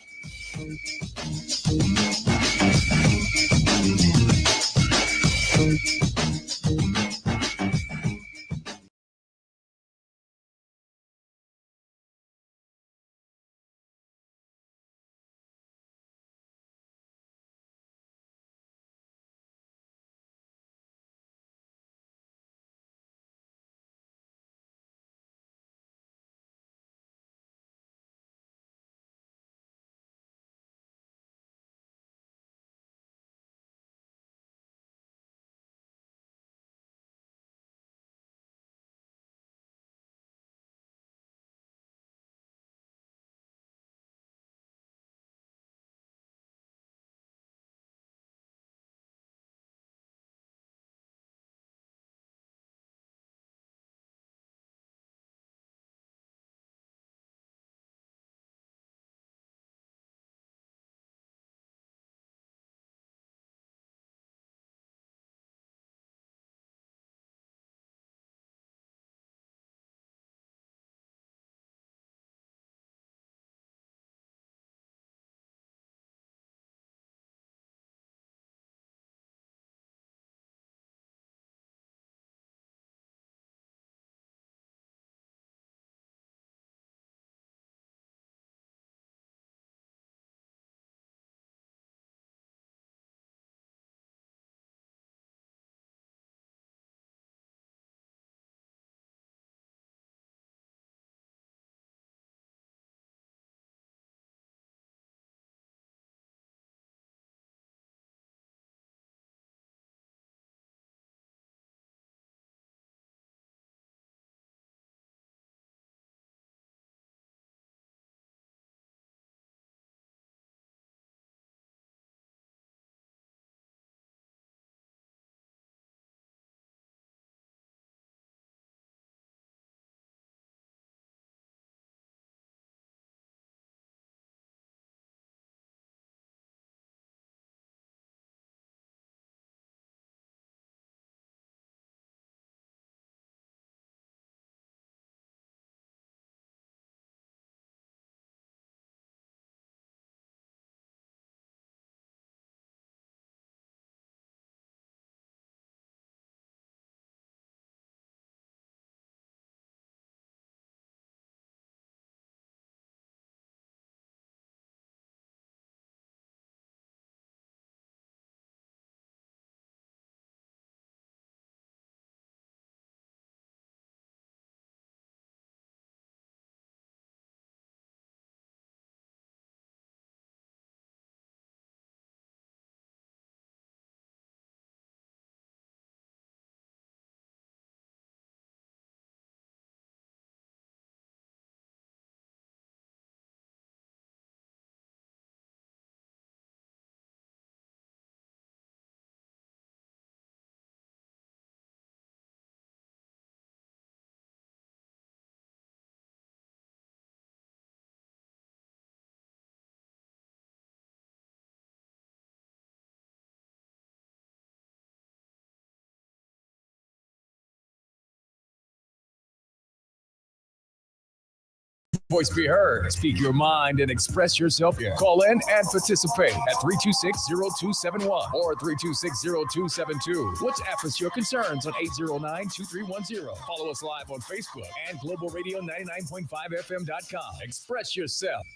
voice be heard. Speak your mind and express yourself. Call in and participate at 326-0271 or 326-0272. WhatsApp us your concerns on 809-2310. Follow us live on Facebook and globalradio99.5fm.com. Express yourself.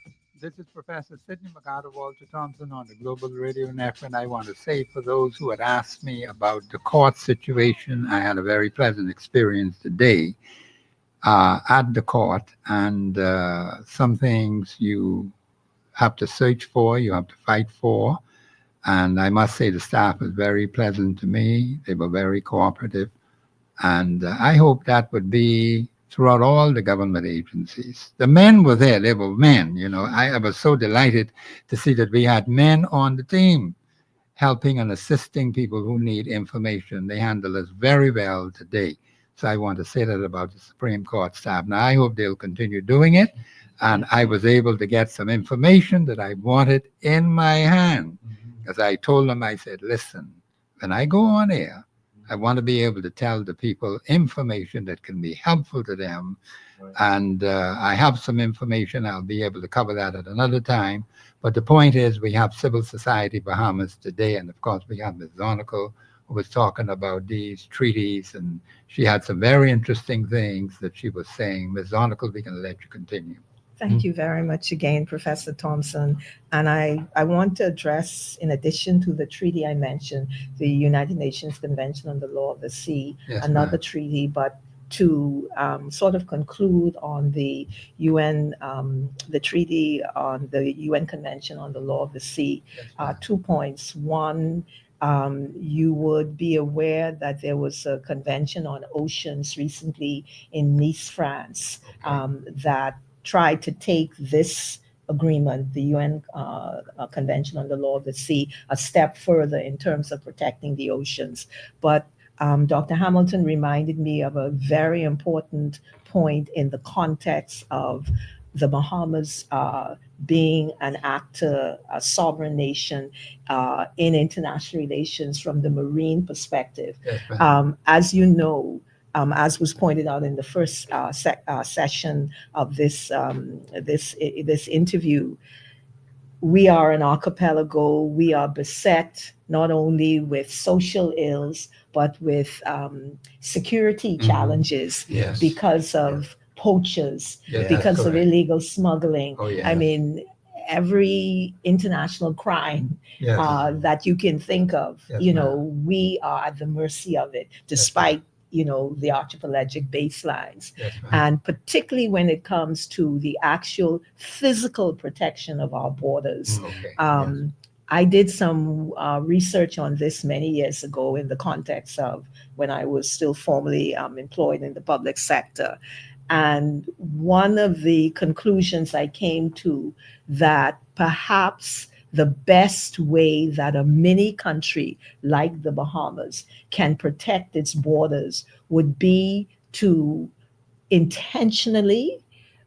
This is Professor Sidney Walter Thompson on the Global Radio Network, and I want to say for those who had asked me about the court situation, I had a very pleasant experience today at the court, and some things you have to search for, you have to fight for, and I must say the staff was very pleasant to me. They were very cooperative, and I hope that would be throughout all the government agencies. The men were there. They were men. I was so delighted to see that we had men on the team helping and assisting people who need information. They handled us very well today. So I want to say that about the Supreme Court staff. Now, I hope they'll continue doing it. And I was able to get some information that I wanted in my hand. Because I told them, I said, listen, when I go on air, I want to be able to tell the people information that can be helpful to them. Right. And I have some information. I'll be able to cover that at another time. But the point is, we have Civil Society Bahamas today. And of course, we have Ms. Zonical, who was talking about these treaties. And she had some very interesting things that she was saying. Ms. Zonical, we can let you continue. Thank you very much again, Professor Thompson. And I want to address, in addition to the treaty I mentioned, the United Nations Convention on the Law of the Sea, another treaty, but to sort of conclude on the UN, the treaty on the UN Convention on the Law of the Sea, 2 points. One, you would be aware that there was a convention on oceans recently in Nice, France, that tried to take this agreement, the UN Convention on the Law of the Sea, a step further in terms of protecting the oceans. But Dr. Hamilton reminded me of a very important point in the context of the Bahamas being an actor, a sovereign nation in international relations from the marine perspective. Yes, as you know, as was pointed out in the first session of this interview, we are an archipelago. We are beset not only with social ills, but with security challenges because of poachers, because of illegal smuggling. I mean, every international crime that you can think of, we are at the mercy of it, despite the archipelagic baselines. And particularly when it comes to the actual physical protection of our borders. I did some research on this many years ago in the context of when I was still formally employed in the public sector. And one of the conclusions I came to, that perhaps the best way that a mini country like the Bahamas can protect its borders would be to intentionally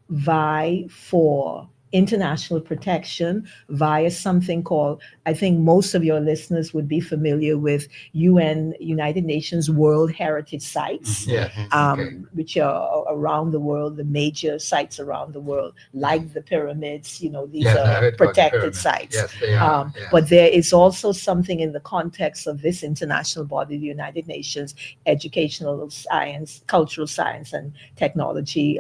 vie for international protection via something called, I think most of your listeners would be familiar with, United Nations World Heritage Sites, which are around the world, the major sites around the world, like the pyramids, these are protected sites. Yes, they are. But there is also something in the context of this international body, the United Nations Educational Science, Cultural Science and Technology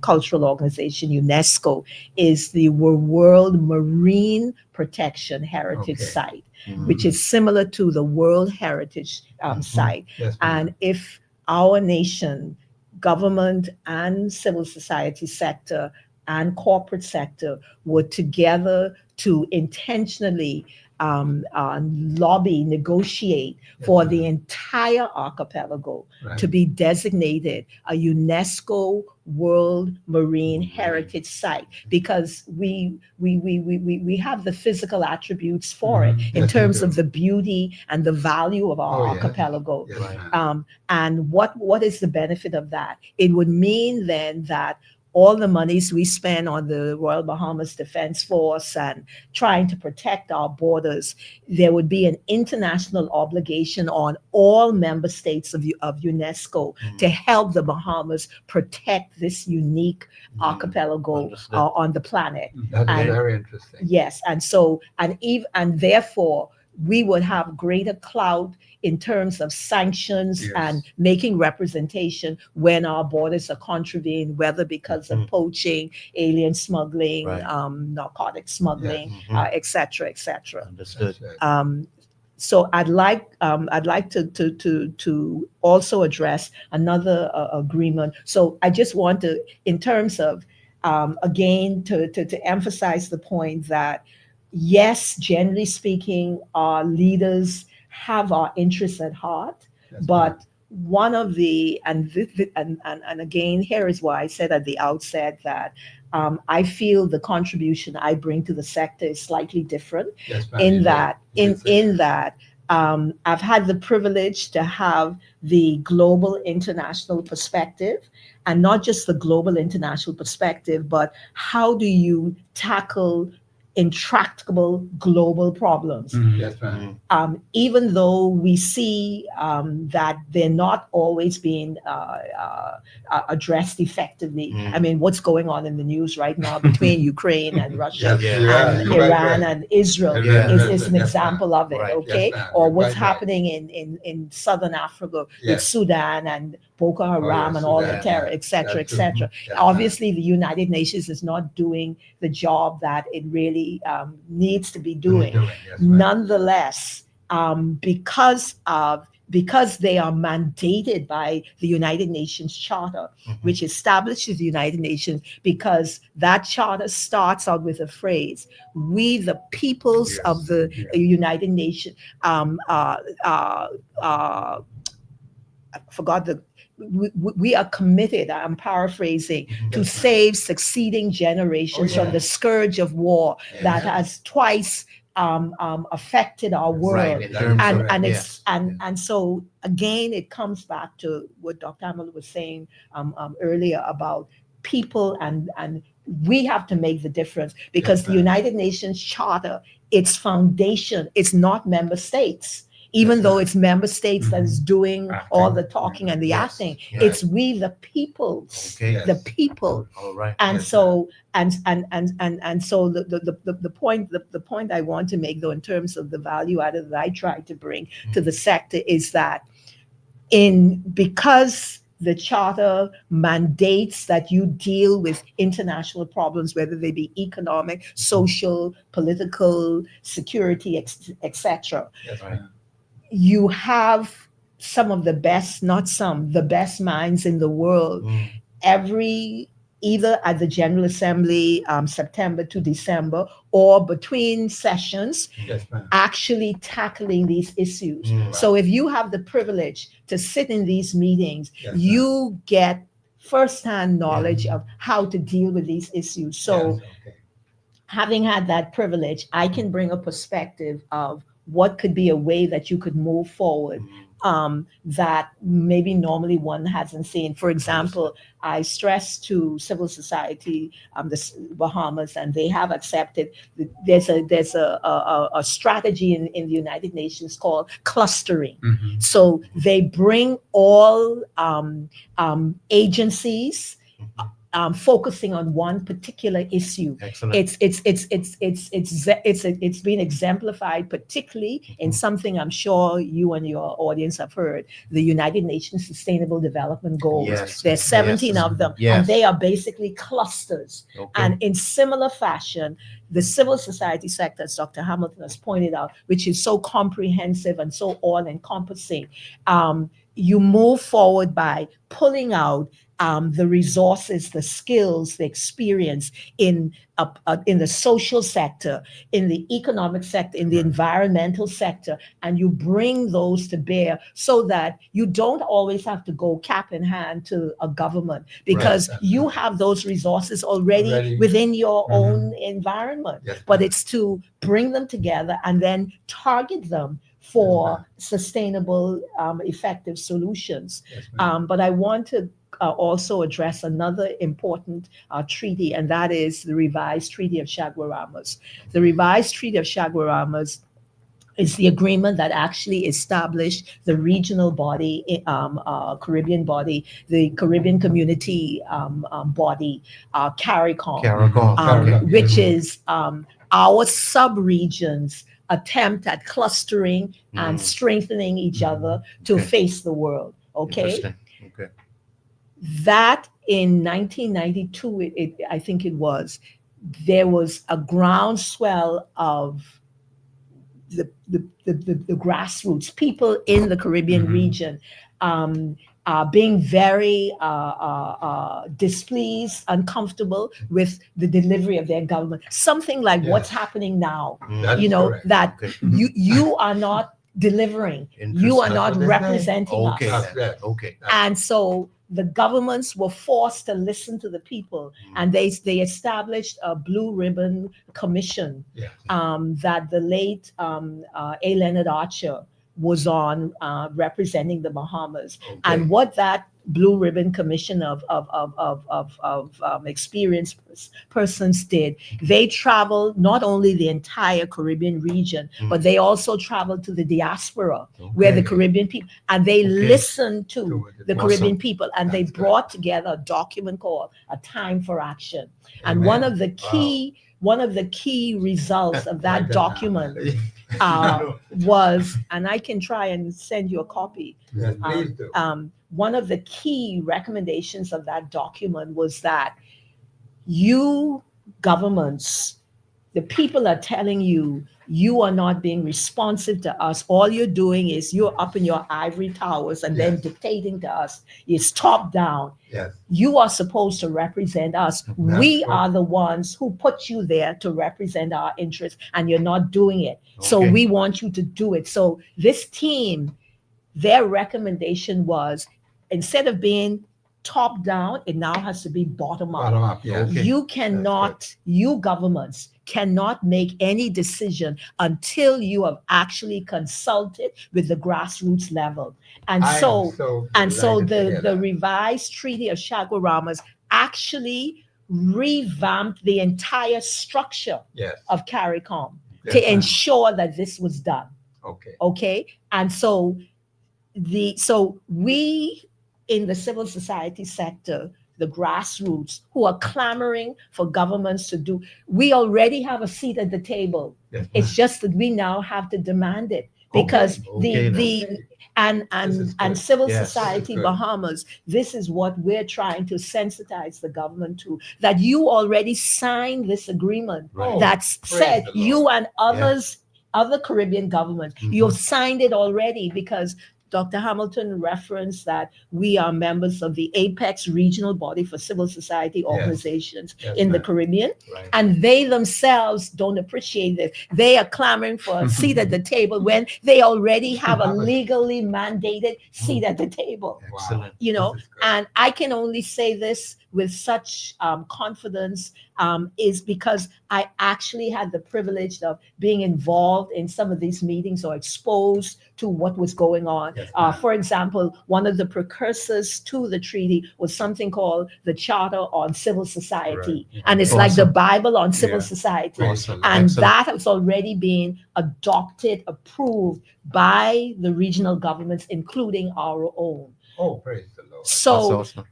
Cultural Organization, UNESCO, is the World Marine Protection Heritage Site, which is similar to the World Heritage Site. And if our nation, government and civil society sector and corporate sector were together to intentionally lobby, negotiate for the entire archipelago to be designated a UNESCO World Marine Heritage Site, because we have the physical attributes for it in terms of the beauty and the value of our archipelago. And what is the benefit of that? It would mean then that all the monies we spend on the Royal Bahamas Defense Force and trying to protect our borders, there would be an international obligation on all member states of UNESCO to help the Bahamas protect this unique archipelago Understood. on the planet. That is And- very interesting. Yes, and therefore we would have greater clout in terms of sanctions Yes. and making representation when our borders are contravened, whether because of poaching, alien smuggling, Right. narcotic smuggling, Mhm. et cetera, et cetera. Understood. That's it. So I'd like to also address another agreement. So I just want to, in terms of again to emphasize the point that yes, generally speaking, our leaders have our interests at heart, That's but right. one of the and again, here is why I said at the outset that I feel the contribution I bring to the sector is slightly different Yes, ma'am, in you that did. You did say in that I've had the privilege to have the global international perspective, and not just the global international perspective, but how do you tackle intractable global problems? Yes, ma'am. Even though we see that they're not always being addressed effectively. I mean, what's going on in the news right now between Ukraine and Russia Yes, Yeah. and you're right, Iran right. and Israel Yeah, is that's an it, yes, example of it, Right. okay? Yes, ma'am. Or You're what's quite right. happening in Southern Africa with Yes. Sudan and Boko Haram yes, and all the Sudan, terror, yeah. et cetera, et That's true. cetera. Yes, Obviously, the United Nations is not doing the job that it really needs to be doing. Yes, ma'am. Nonetheless, because they are mandated by the United Nations Charter, which establishes the United Nations, because that charter starts out with a phrase, we the peoples Yes, of the yes. United Nations, I forgot the, we are committed, I'm paraphrasing, to Yes, ma'am. save succeeding generations Oh, yeah. from the scourge of war that Yes. has twice affected our world. Right. In That terms is And correct. and yes. it's and so again, it comes back to what Dr. Hamill was saying earlier about people, and we have to make the difference, because Yes, the ma'am. United Nations Charter, its foundation, it's not member states. Even Yes, though ma'am. it's member states that is doing all Acting. the talking and the Yes. acting, Yes. it's we the peoples, Okay. the Yes. people. All right. And Yes, so so the point I want to make, though, in terms of the value added that I try to bring to the sector, is that because the charter mandates that you deal with international problems, whether they be economic, social, political, security, etc. Yes, Right. ma'am. You have some of the best, not some, the best minds in the world either at the General Assembly, September to December, or between sessions, Yes, ma'am. actually tackling these issues. Mm. So if you have the privilege to sit in these meetings, Yes, you get firsthand knowledge of how to deal with these issues. So Yes, okay. having had that privilege, I can bring a perspective of what could be a way that you could move forward that maybe normally one hasn't seen. For example, I stress to civil society, the Bahamas, and they have accepted. There's a strategy in the United Nations called clustering. So they bring all agencies focusing on one particular issue. Excellent. It's been exemplified, particularly in something I'm sure you and your audience have heard: the United Nations Sustainable Development Goals. Yes. There's 17 Yes. of them, Yes. and they are basically clusters. Okay. And in similar fashion, the civil society sector, as Dr. Hamilton has pointed out, which is so comprehensive and so all-encompassing, you move forward by pulling out the resources, the skills, the experience in the social sector, in the economic sector, in the environmental sector, and you bring those to bear so that you don't always have to go cap in hand to a government, because Right. you have those resources already within your own environment. Yes, But ma'am. it's to bring them together and then target them for sustainable, effective solutions. Yes, ma'am. But I want to also address another important treaty, and that is the revised Treaty of Chaguaramas. The revised Treaty of Chaguaramas is the agreement that actually established the regional body, Caribbean body, the Caribbean Community body, CARICOM, CARICOM. which is our sub-regions attempt at clustering and strengthening each other to face the world. Okay. Interesting. Okay. That in 1992, I think it was, there was a groundswell of the grassroots, people in the Caribbean region being very displeased, uncomfortable with the delivery of their government. Something like what's happening now, That is correct. that Okay. you are not delivering, you are Interesting. not That's what they say. representing Okay. us. Yes. Okay. And so the governments were forced to listen to the people, and they established a Blue Ribbon Commission Yes. that the late A. Leonard Archer was on, representing the Bahamas. Okay. And what that Blue Ribbon Commission of experienced persons did, they traveled not only the entire Caribbean region, but they also traveled to the diaspora, where the Okay. Caribbean people, and they listened to To the it. Caribbean people, and they That's good. brought together a document called A Time for Action. And Amen. one of the key results of that Write document down. was, and I can try and send you a copy. Yes, please do. One of the key recommendations of that document was that you governments, the people are telling you, you are not being responsive to us. All you're doing is you're up in your ivory towers and then Yes. dictating to us. It's top down. Yes. You are supposed to represent us. We right. are the ones who put you there to represent our interests, and you're not doing it. So Okay. we want you to do it. So this team, their recommendation was, instead of being top down, it now has to be bottom up. Bottom up. Yes. Okay. You cannot, you governments cannot make any decision until you have actually consulted with the grassroots level. And I am so delighted to hear the that. revised Treaty of Chaguaramas actually revamped the entire structure Yes. of CARICOM Yes, to ma'am. ensure that this was done. Okay. Okay. And so we in the civil society sector, the grassroots who are clamoring for governments to do, we already have a seat at the table. Yes. It's just that we now have to demand it, because Okay, the and This is good. civil Yes, this is society good. Bahamas, this is what we're trying to sensitize the government to, that you already signed this agreement Right. that's praise said, the Lord. you and others, other Caribbean governments, you've signed it already, because Dr. Hamilton referenced that we are members of the Apex regional body for civil society organizations Yes, in the ma'am. Caribbean. Right. And they themselves don't appreciate this. They are clamoring for a seat at the table when they already have a legally mandated seat at the table. Excellent. You know, This is good. and I can only say this with such confidence, is because I actually had the privilege of being involved in some of these meetings or exposed to what was going on. Yes, ma'am. For example, one of the precursors to the treaty was something called the Charter on Civil Society. Right. And it's like the Awesome. Bible on civil Yeah. society. Awesome. And Excellent. that has already been adopted, approved by the regional governments, including our own. Oh, praise the Lord. That's So, awesome.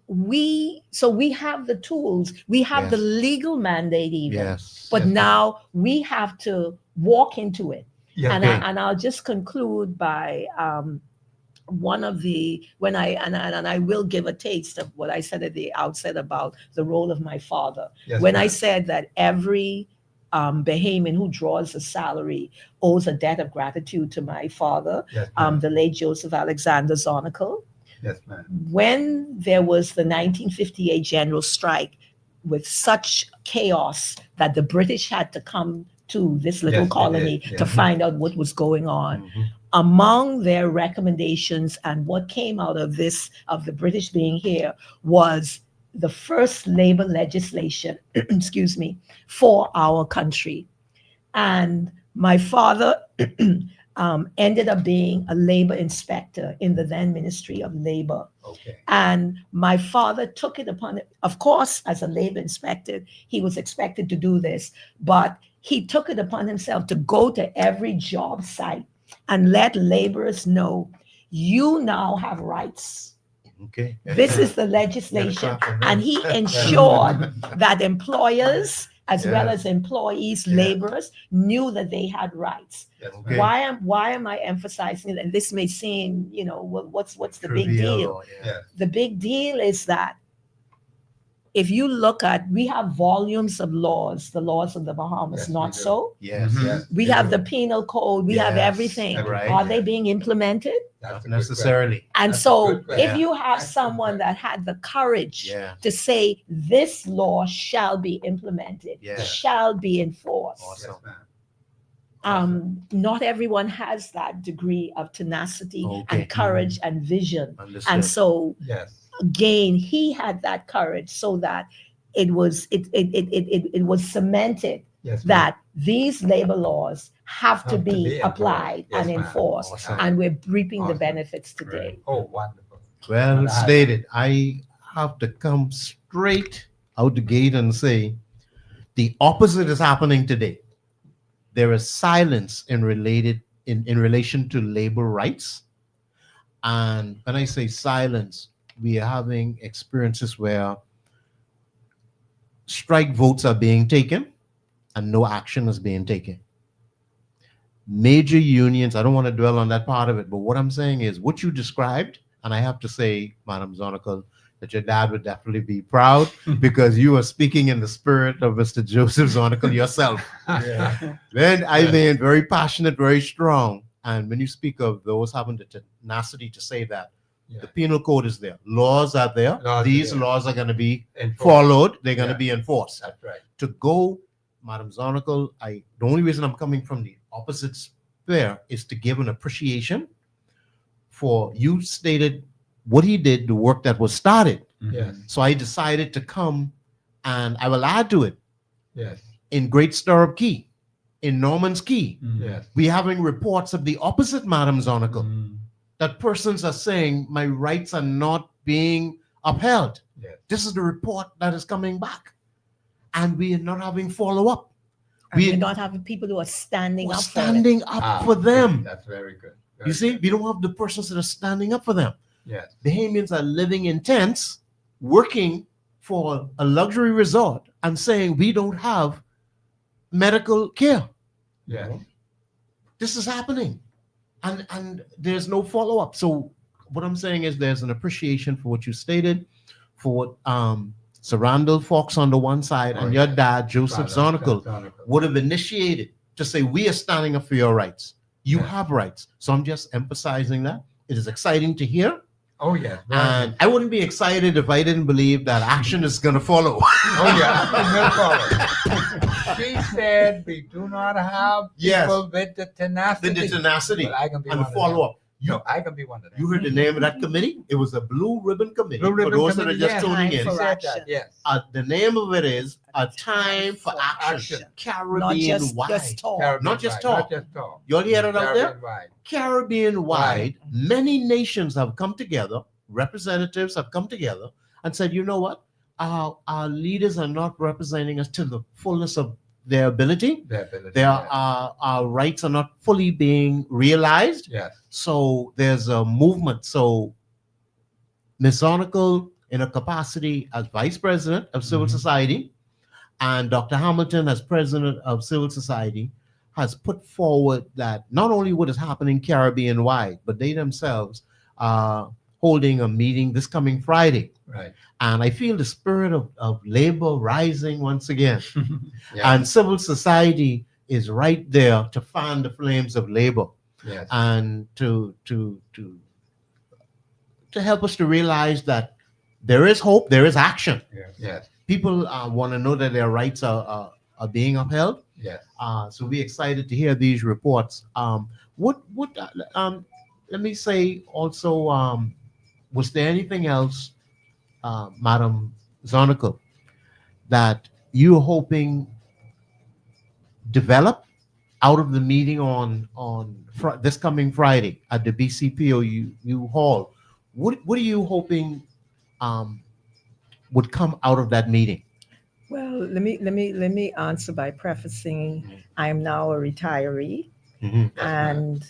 we have the tools, we have the Yes. legal mandate even, Yes. but Yes, ma'am. now we have to walk into it. Yes, And ma'am. I'll just conclude by one of the, when I will give a taste of what I said at the outset about the role of my father. Yes, When I ma'am. said that every Bahamian who draws a salary owes a debt of gratitude to my father, Yes, ma'am. the late Joseph Alexander Zonical. Yes, ma'am. When there was the 1958 general strike with such chaos that the British had to come to this little Yes, they colony did. to Yes. find out what was going on, Mhm. among their recommendations and what came out of this, of the British being here, was the first labor legislation, excuse me, for our country. And my father ended up being a labor inspector in the then Ministry of Labor. Okay. And my father took it upon it. Of course, as a labor inspector, he was expected to do this, but he took it upon himself to go to every job site and let laborers know, you now have rights. Okay. This is the legislation. And he ensured that employers, as well as employees, laborers, knew that they had rights. Okay. Why am I emphasizing it? And this may seem, what's the big deal? Yeah. The big deal is that if you look at, we have volumes of laws, the laws of the Bahamas, Yes, we not do. so. Yes. Mhm. Yes. We have the penal code, we have Yes, everything. right. Are they being implemented? That's Not a good necessarily. And That's a so good question. if you have That's a good someone that had the courage Yeah. to say, this law shall be implemented, Yeah. shall be enforced. question. Awesome. Yes, ma'am. Not everyone has that degree of tenacity Okay. and courage and vision. Understood. And so Yes. again, he had that courage so that it was cemented Yes. ma'am. that these labor laws have to Have to be be applied enforced. Yes, and ma'am. enforced. Awesome. And we're reaping the Awesome. benefits today. Oh, wonderful. Well But I- stated. I have to come straight out the gate and say the opposite is happening today. There is silence in relation to labor rights. And when I say silence, we are having experiences where strike votes are being taken and no action is being taken. Major unions, I don't want to dwell on that part of it, but what I'm saying is what you described, and I have to say, Madam Zonical, that your dad would definitely be proud because you are speaking in the spirit of Mr. Joseph Zonical yourself. Yeah. Then I mean, very passionate, very strong. And when you speak of those having the tenacity to say that, Yeah. the penal code is there, laws are there. Laws are These there. laws are going to be Enforced. followed. They're going to Yeah. be enforced. That's right. To go, Madam Zonical, the only reason I'm coming from the opposite sphere is to give an appreciation for you stated what he did, the work that was started. Yes. So I decided to come and I will add to it Yes. in Great Stirrup Key, in Norman's Key. Yes. We're having reports of the opposite, Madam Zonical, Mm. that persons are saying my rights are not being upheld. Yes. This is the report that is coming back. And we are not having follow-up. And We- we're not having people who are standing We're up standing up Ah, for them. That's very good. You see, we don't have the persons that are standing up for them. Yes. Bahamians are living in tents, working for a luxury resort and saying we don't have medical care. Yes. This is happening. And there's no follow-up. So what I'm saying is there's an appreciation for what you stated, for what Sir Randall Fox on the one side Oh, and your yes. dad, Joseph Zonical, Zonical. would have initiated to say, we are standing up for your rights. You Yeah. have rights. So I'm just emphasizing that. It is exciting to hear. Oh, yes. very And good. I wouldn't be excited if I didn't believe that action is going to follow. Oh, yeah. No problem. She said we do not have Yes. people with the tenacity. The tenacity But I can be and one the of them. follow-up. No, I can be one of them. You heard the name of that committee? It was a Blue Ribbon Committee. Blue Ribbon for those Committee, that are just yes. tuning Time in. for She said action. that, yes. The name of it is A Time for Action. Not Caribbean just wide. talk. Caribbean Not just wide, talk. Not just talk. You all hear it out there? Caribbean wide. Caribbean wide, many nations have come together, representatives have come together and said, you know what? Our leaders are not representing us to the fullness of their ability. Their ability, Their, yes. our rights are not fully being realized. Yes. So there's a movement. So Ms. Zonical, in a capacity as Vice President of Civil Mhm. Society, and Dr. Hamilton as President of Civil Society, has put forward that not only what is happening Caribbean-wide, but they themselves are holding a meeting this coming Friday. Right. And I feel the spirit of labor rising once again. Yeah. And civil society is right there to fan the flames of labor Yes. and to help us to realize that there is hope, there is action. Yes. People want to know that their rights are being upheld. Yes. So we're excited to hear these reports. Let me say also, was there anything else, Madam Zonical, that you're hoping develop out of the meeting on this coming Friday at the BCPOU Hall, what are you hoping would come out of that meeting? Well, let me answer by prefacing I am now a retiree, and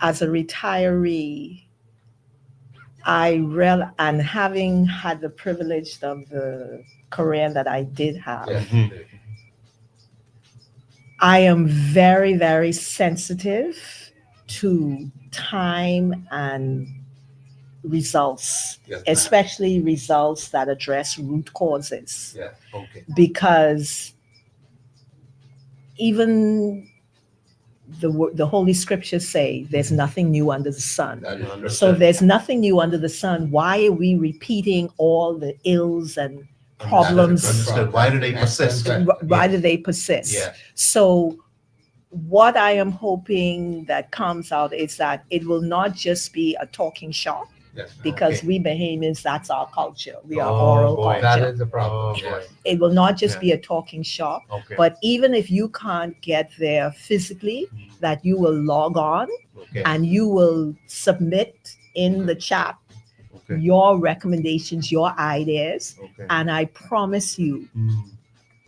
as a retiree, and having had the privilege of the career that I did have, I am very, very sensitive to time and results, especially results that address root causes. Okay. Because even the Holy Scriptures say there's nothing new under the sun. So there's nothing new under the sun. Why are we repeating all the ills and problems? Understood. Why do they persist? Why do they persist? Yeah. So what I am hoping that comes out is that it will not just be a talking shop, because we Bahamians, that's our culture. We are oral culture. That is the problem. It will not just be a talking shop, but even if you can't get there physically, that you will log on and you will submit in the chat your recommendations, your ideas. And I promise you,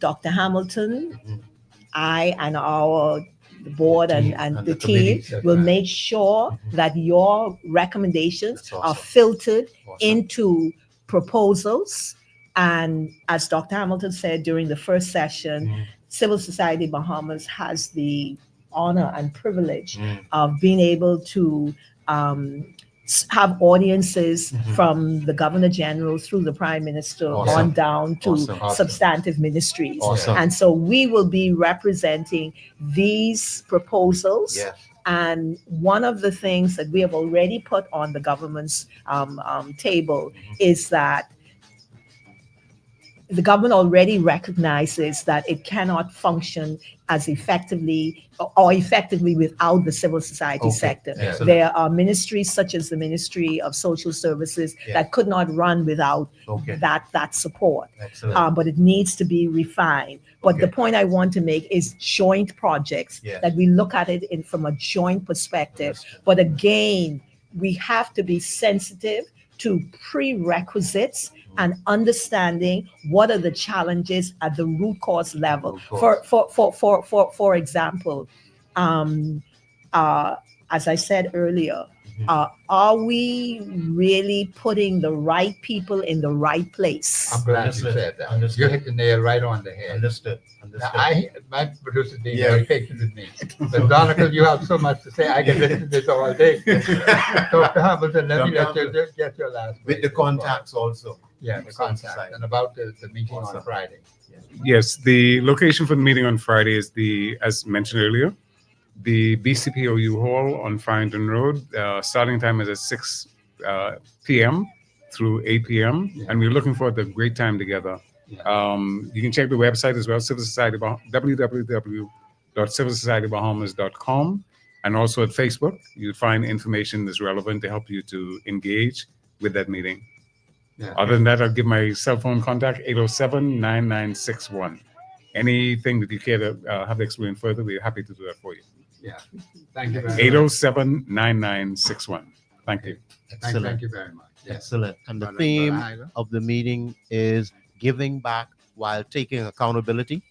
Dr. Hamilton, I and our board and the team will make sure that your recommendations are filtered into proposals. And as Dr. Hamilton said during the first session, Civil Society Bahamas has the honor and privilege of being able to have audiences from the Governor General through the Prime Minister on down to substantive ministries. And so we will be representing these proposals. And one of the things that we have already put on the government's table is that the government already recognizes that it cannot function as effectively without the civil society sector. Excellent. There are ministries such as the Ministry of Social Services that could not run without that support. But it needs to be refined. But the point I want to make is joint projects, that we look at it from a joint perspective. But again, we have to be sensitive to prerequisites and understanding what are the challenges at the root cause level. For example, as I said earlier, are we really putting the right people in the right place? I'm glad you said that. You hit the nail right on the head. Understood. Now, my producer being very patient with me. But Donegal, you have so much to say. I can listen to this all day. Dr. Hamilton, let me get your last With the contacts also. Yeah, the contact. And about the meeting on Friday. Yes, the location for the meeting on Friday is as mentioned earlier, the BCPOU Hall on Farrington Road. Starting time is at 6 p.m. through 8 p.m. And we're looking forward to a great time together. You can check the website as well, www.civilsocietybahamas.com, and also at Facebook. You'll find information that's relevant to help you to engage with that meeting. Other than that, I'll give my cell phone contact, 807-9961. Anything that you care to have explained further, we're happy to do that for you. Thank you very much. 807-9961. Thank you. Thank you very much. Excellent. And the theme of the meeting is giving back while taking accountability.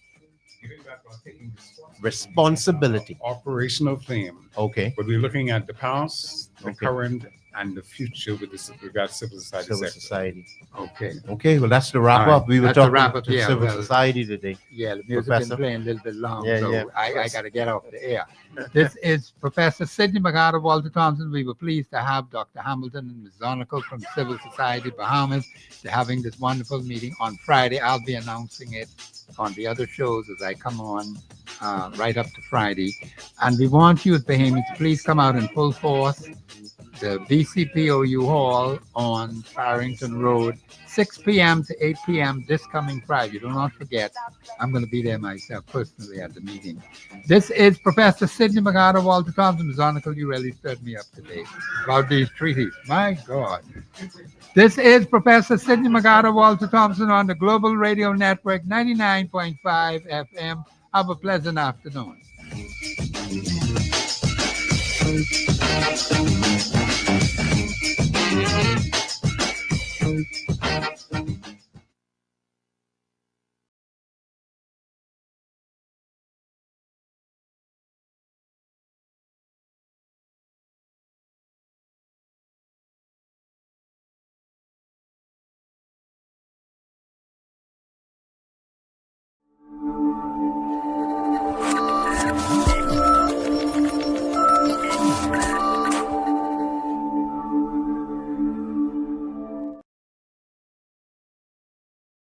Giving back while taking responsibility. Operational theme. Okay. But we're looking at the past, the current, and the future with regard to civil society. Okay. Well, that's the wrap up. We were talking about civil society today. Yeah, the music has been playing a little bit long, so I got to get off the air. This is Professor Sidney McGarta, Walter Thompson. We were pleased to have Dr. Hamilton and Ms. Donegal from Civil Society Bahamas. They're having this wonderful meeting on Friday. I'll be announcing it on the other shows as I come on right up to Friday. And we want you as Bahamians to please come out in full force. The BCPOU Hall on Farrington Road, 6 p.m. to 8 p.m. this coming Friday. Do not forget, I'm going to be there myself personally at the meeting. This is Professor Sidney McGarta, Walter Thompson. Ms. Donegal, you really stirred me up today about these treaties. My God. This is Professor Sidney McGarta, Walter Thompson on the Global Radio Network, 99.5 FM, Have a pleasant afternoon.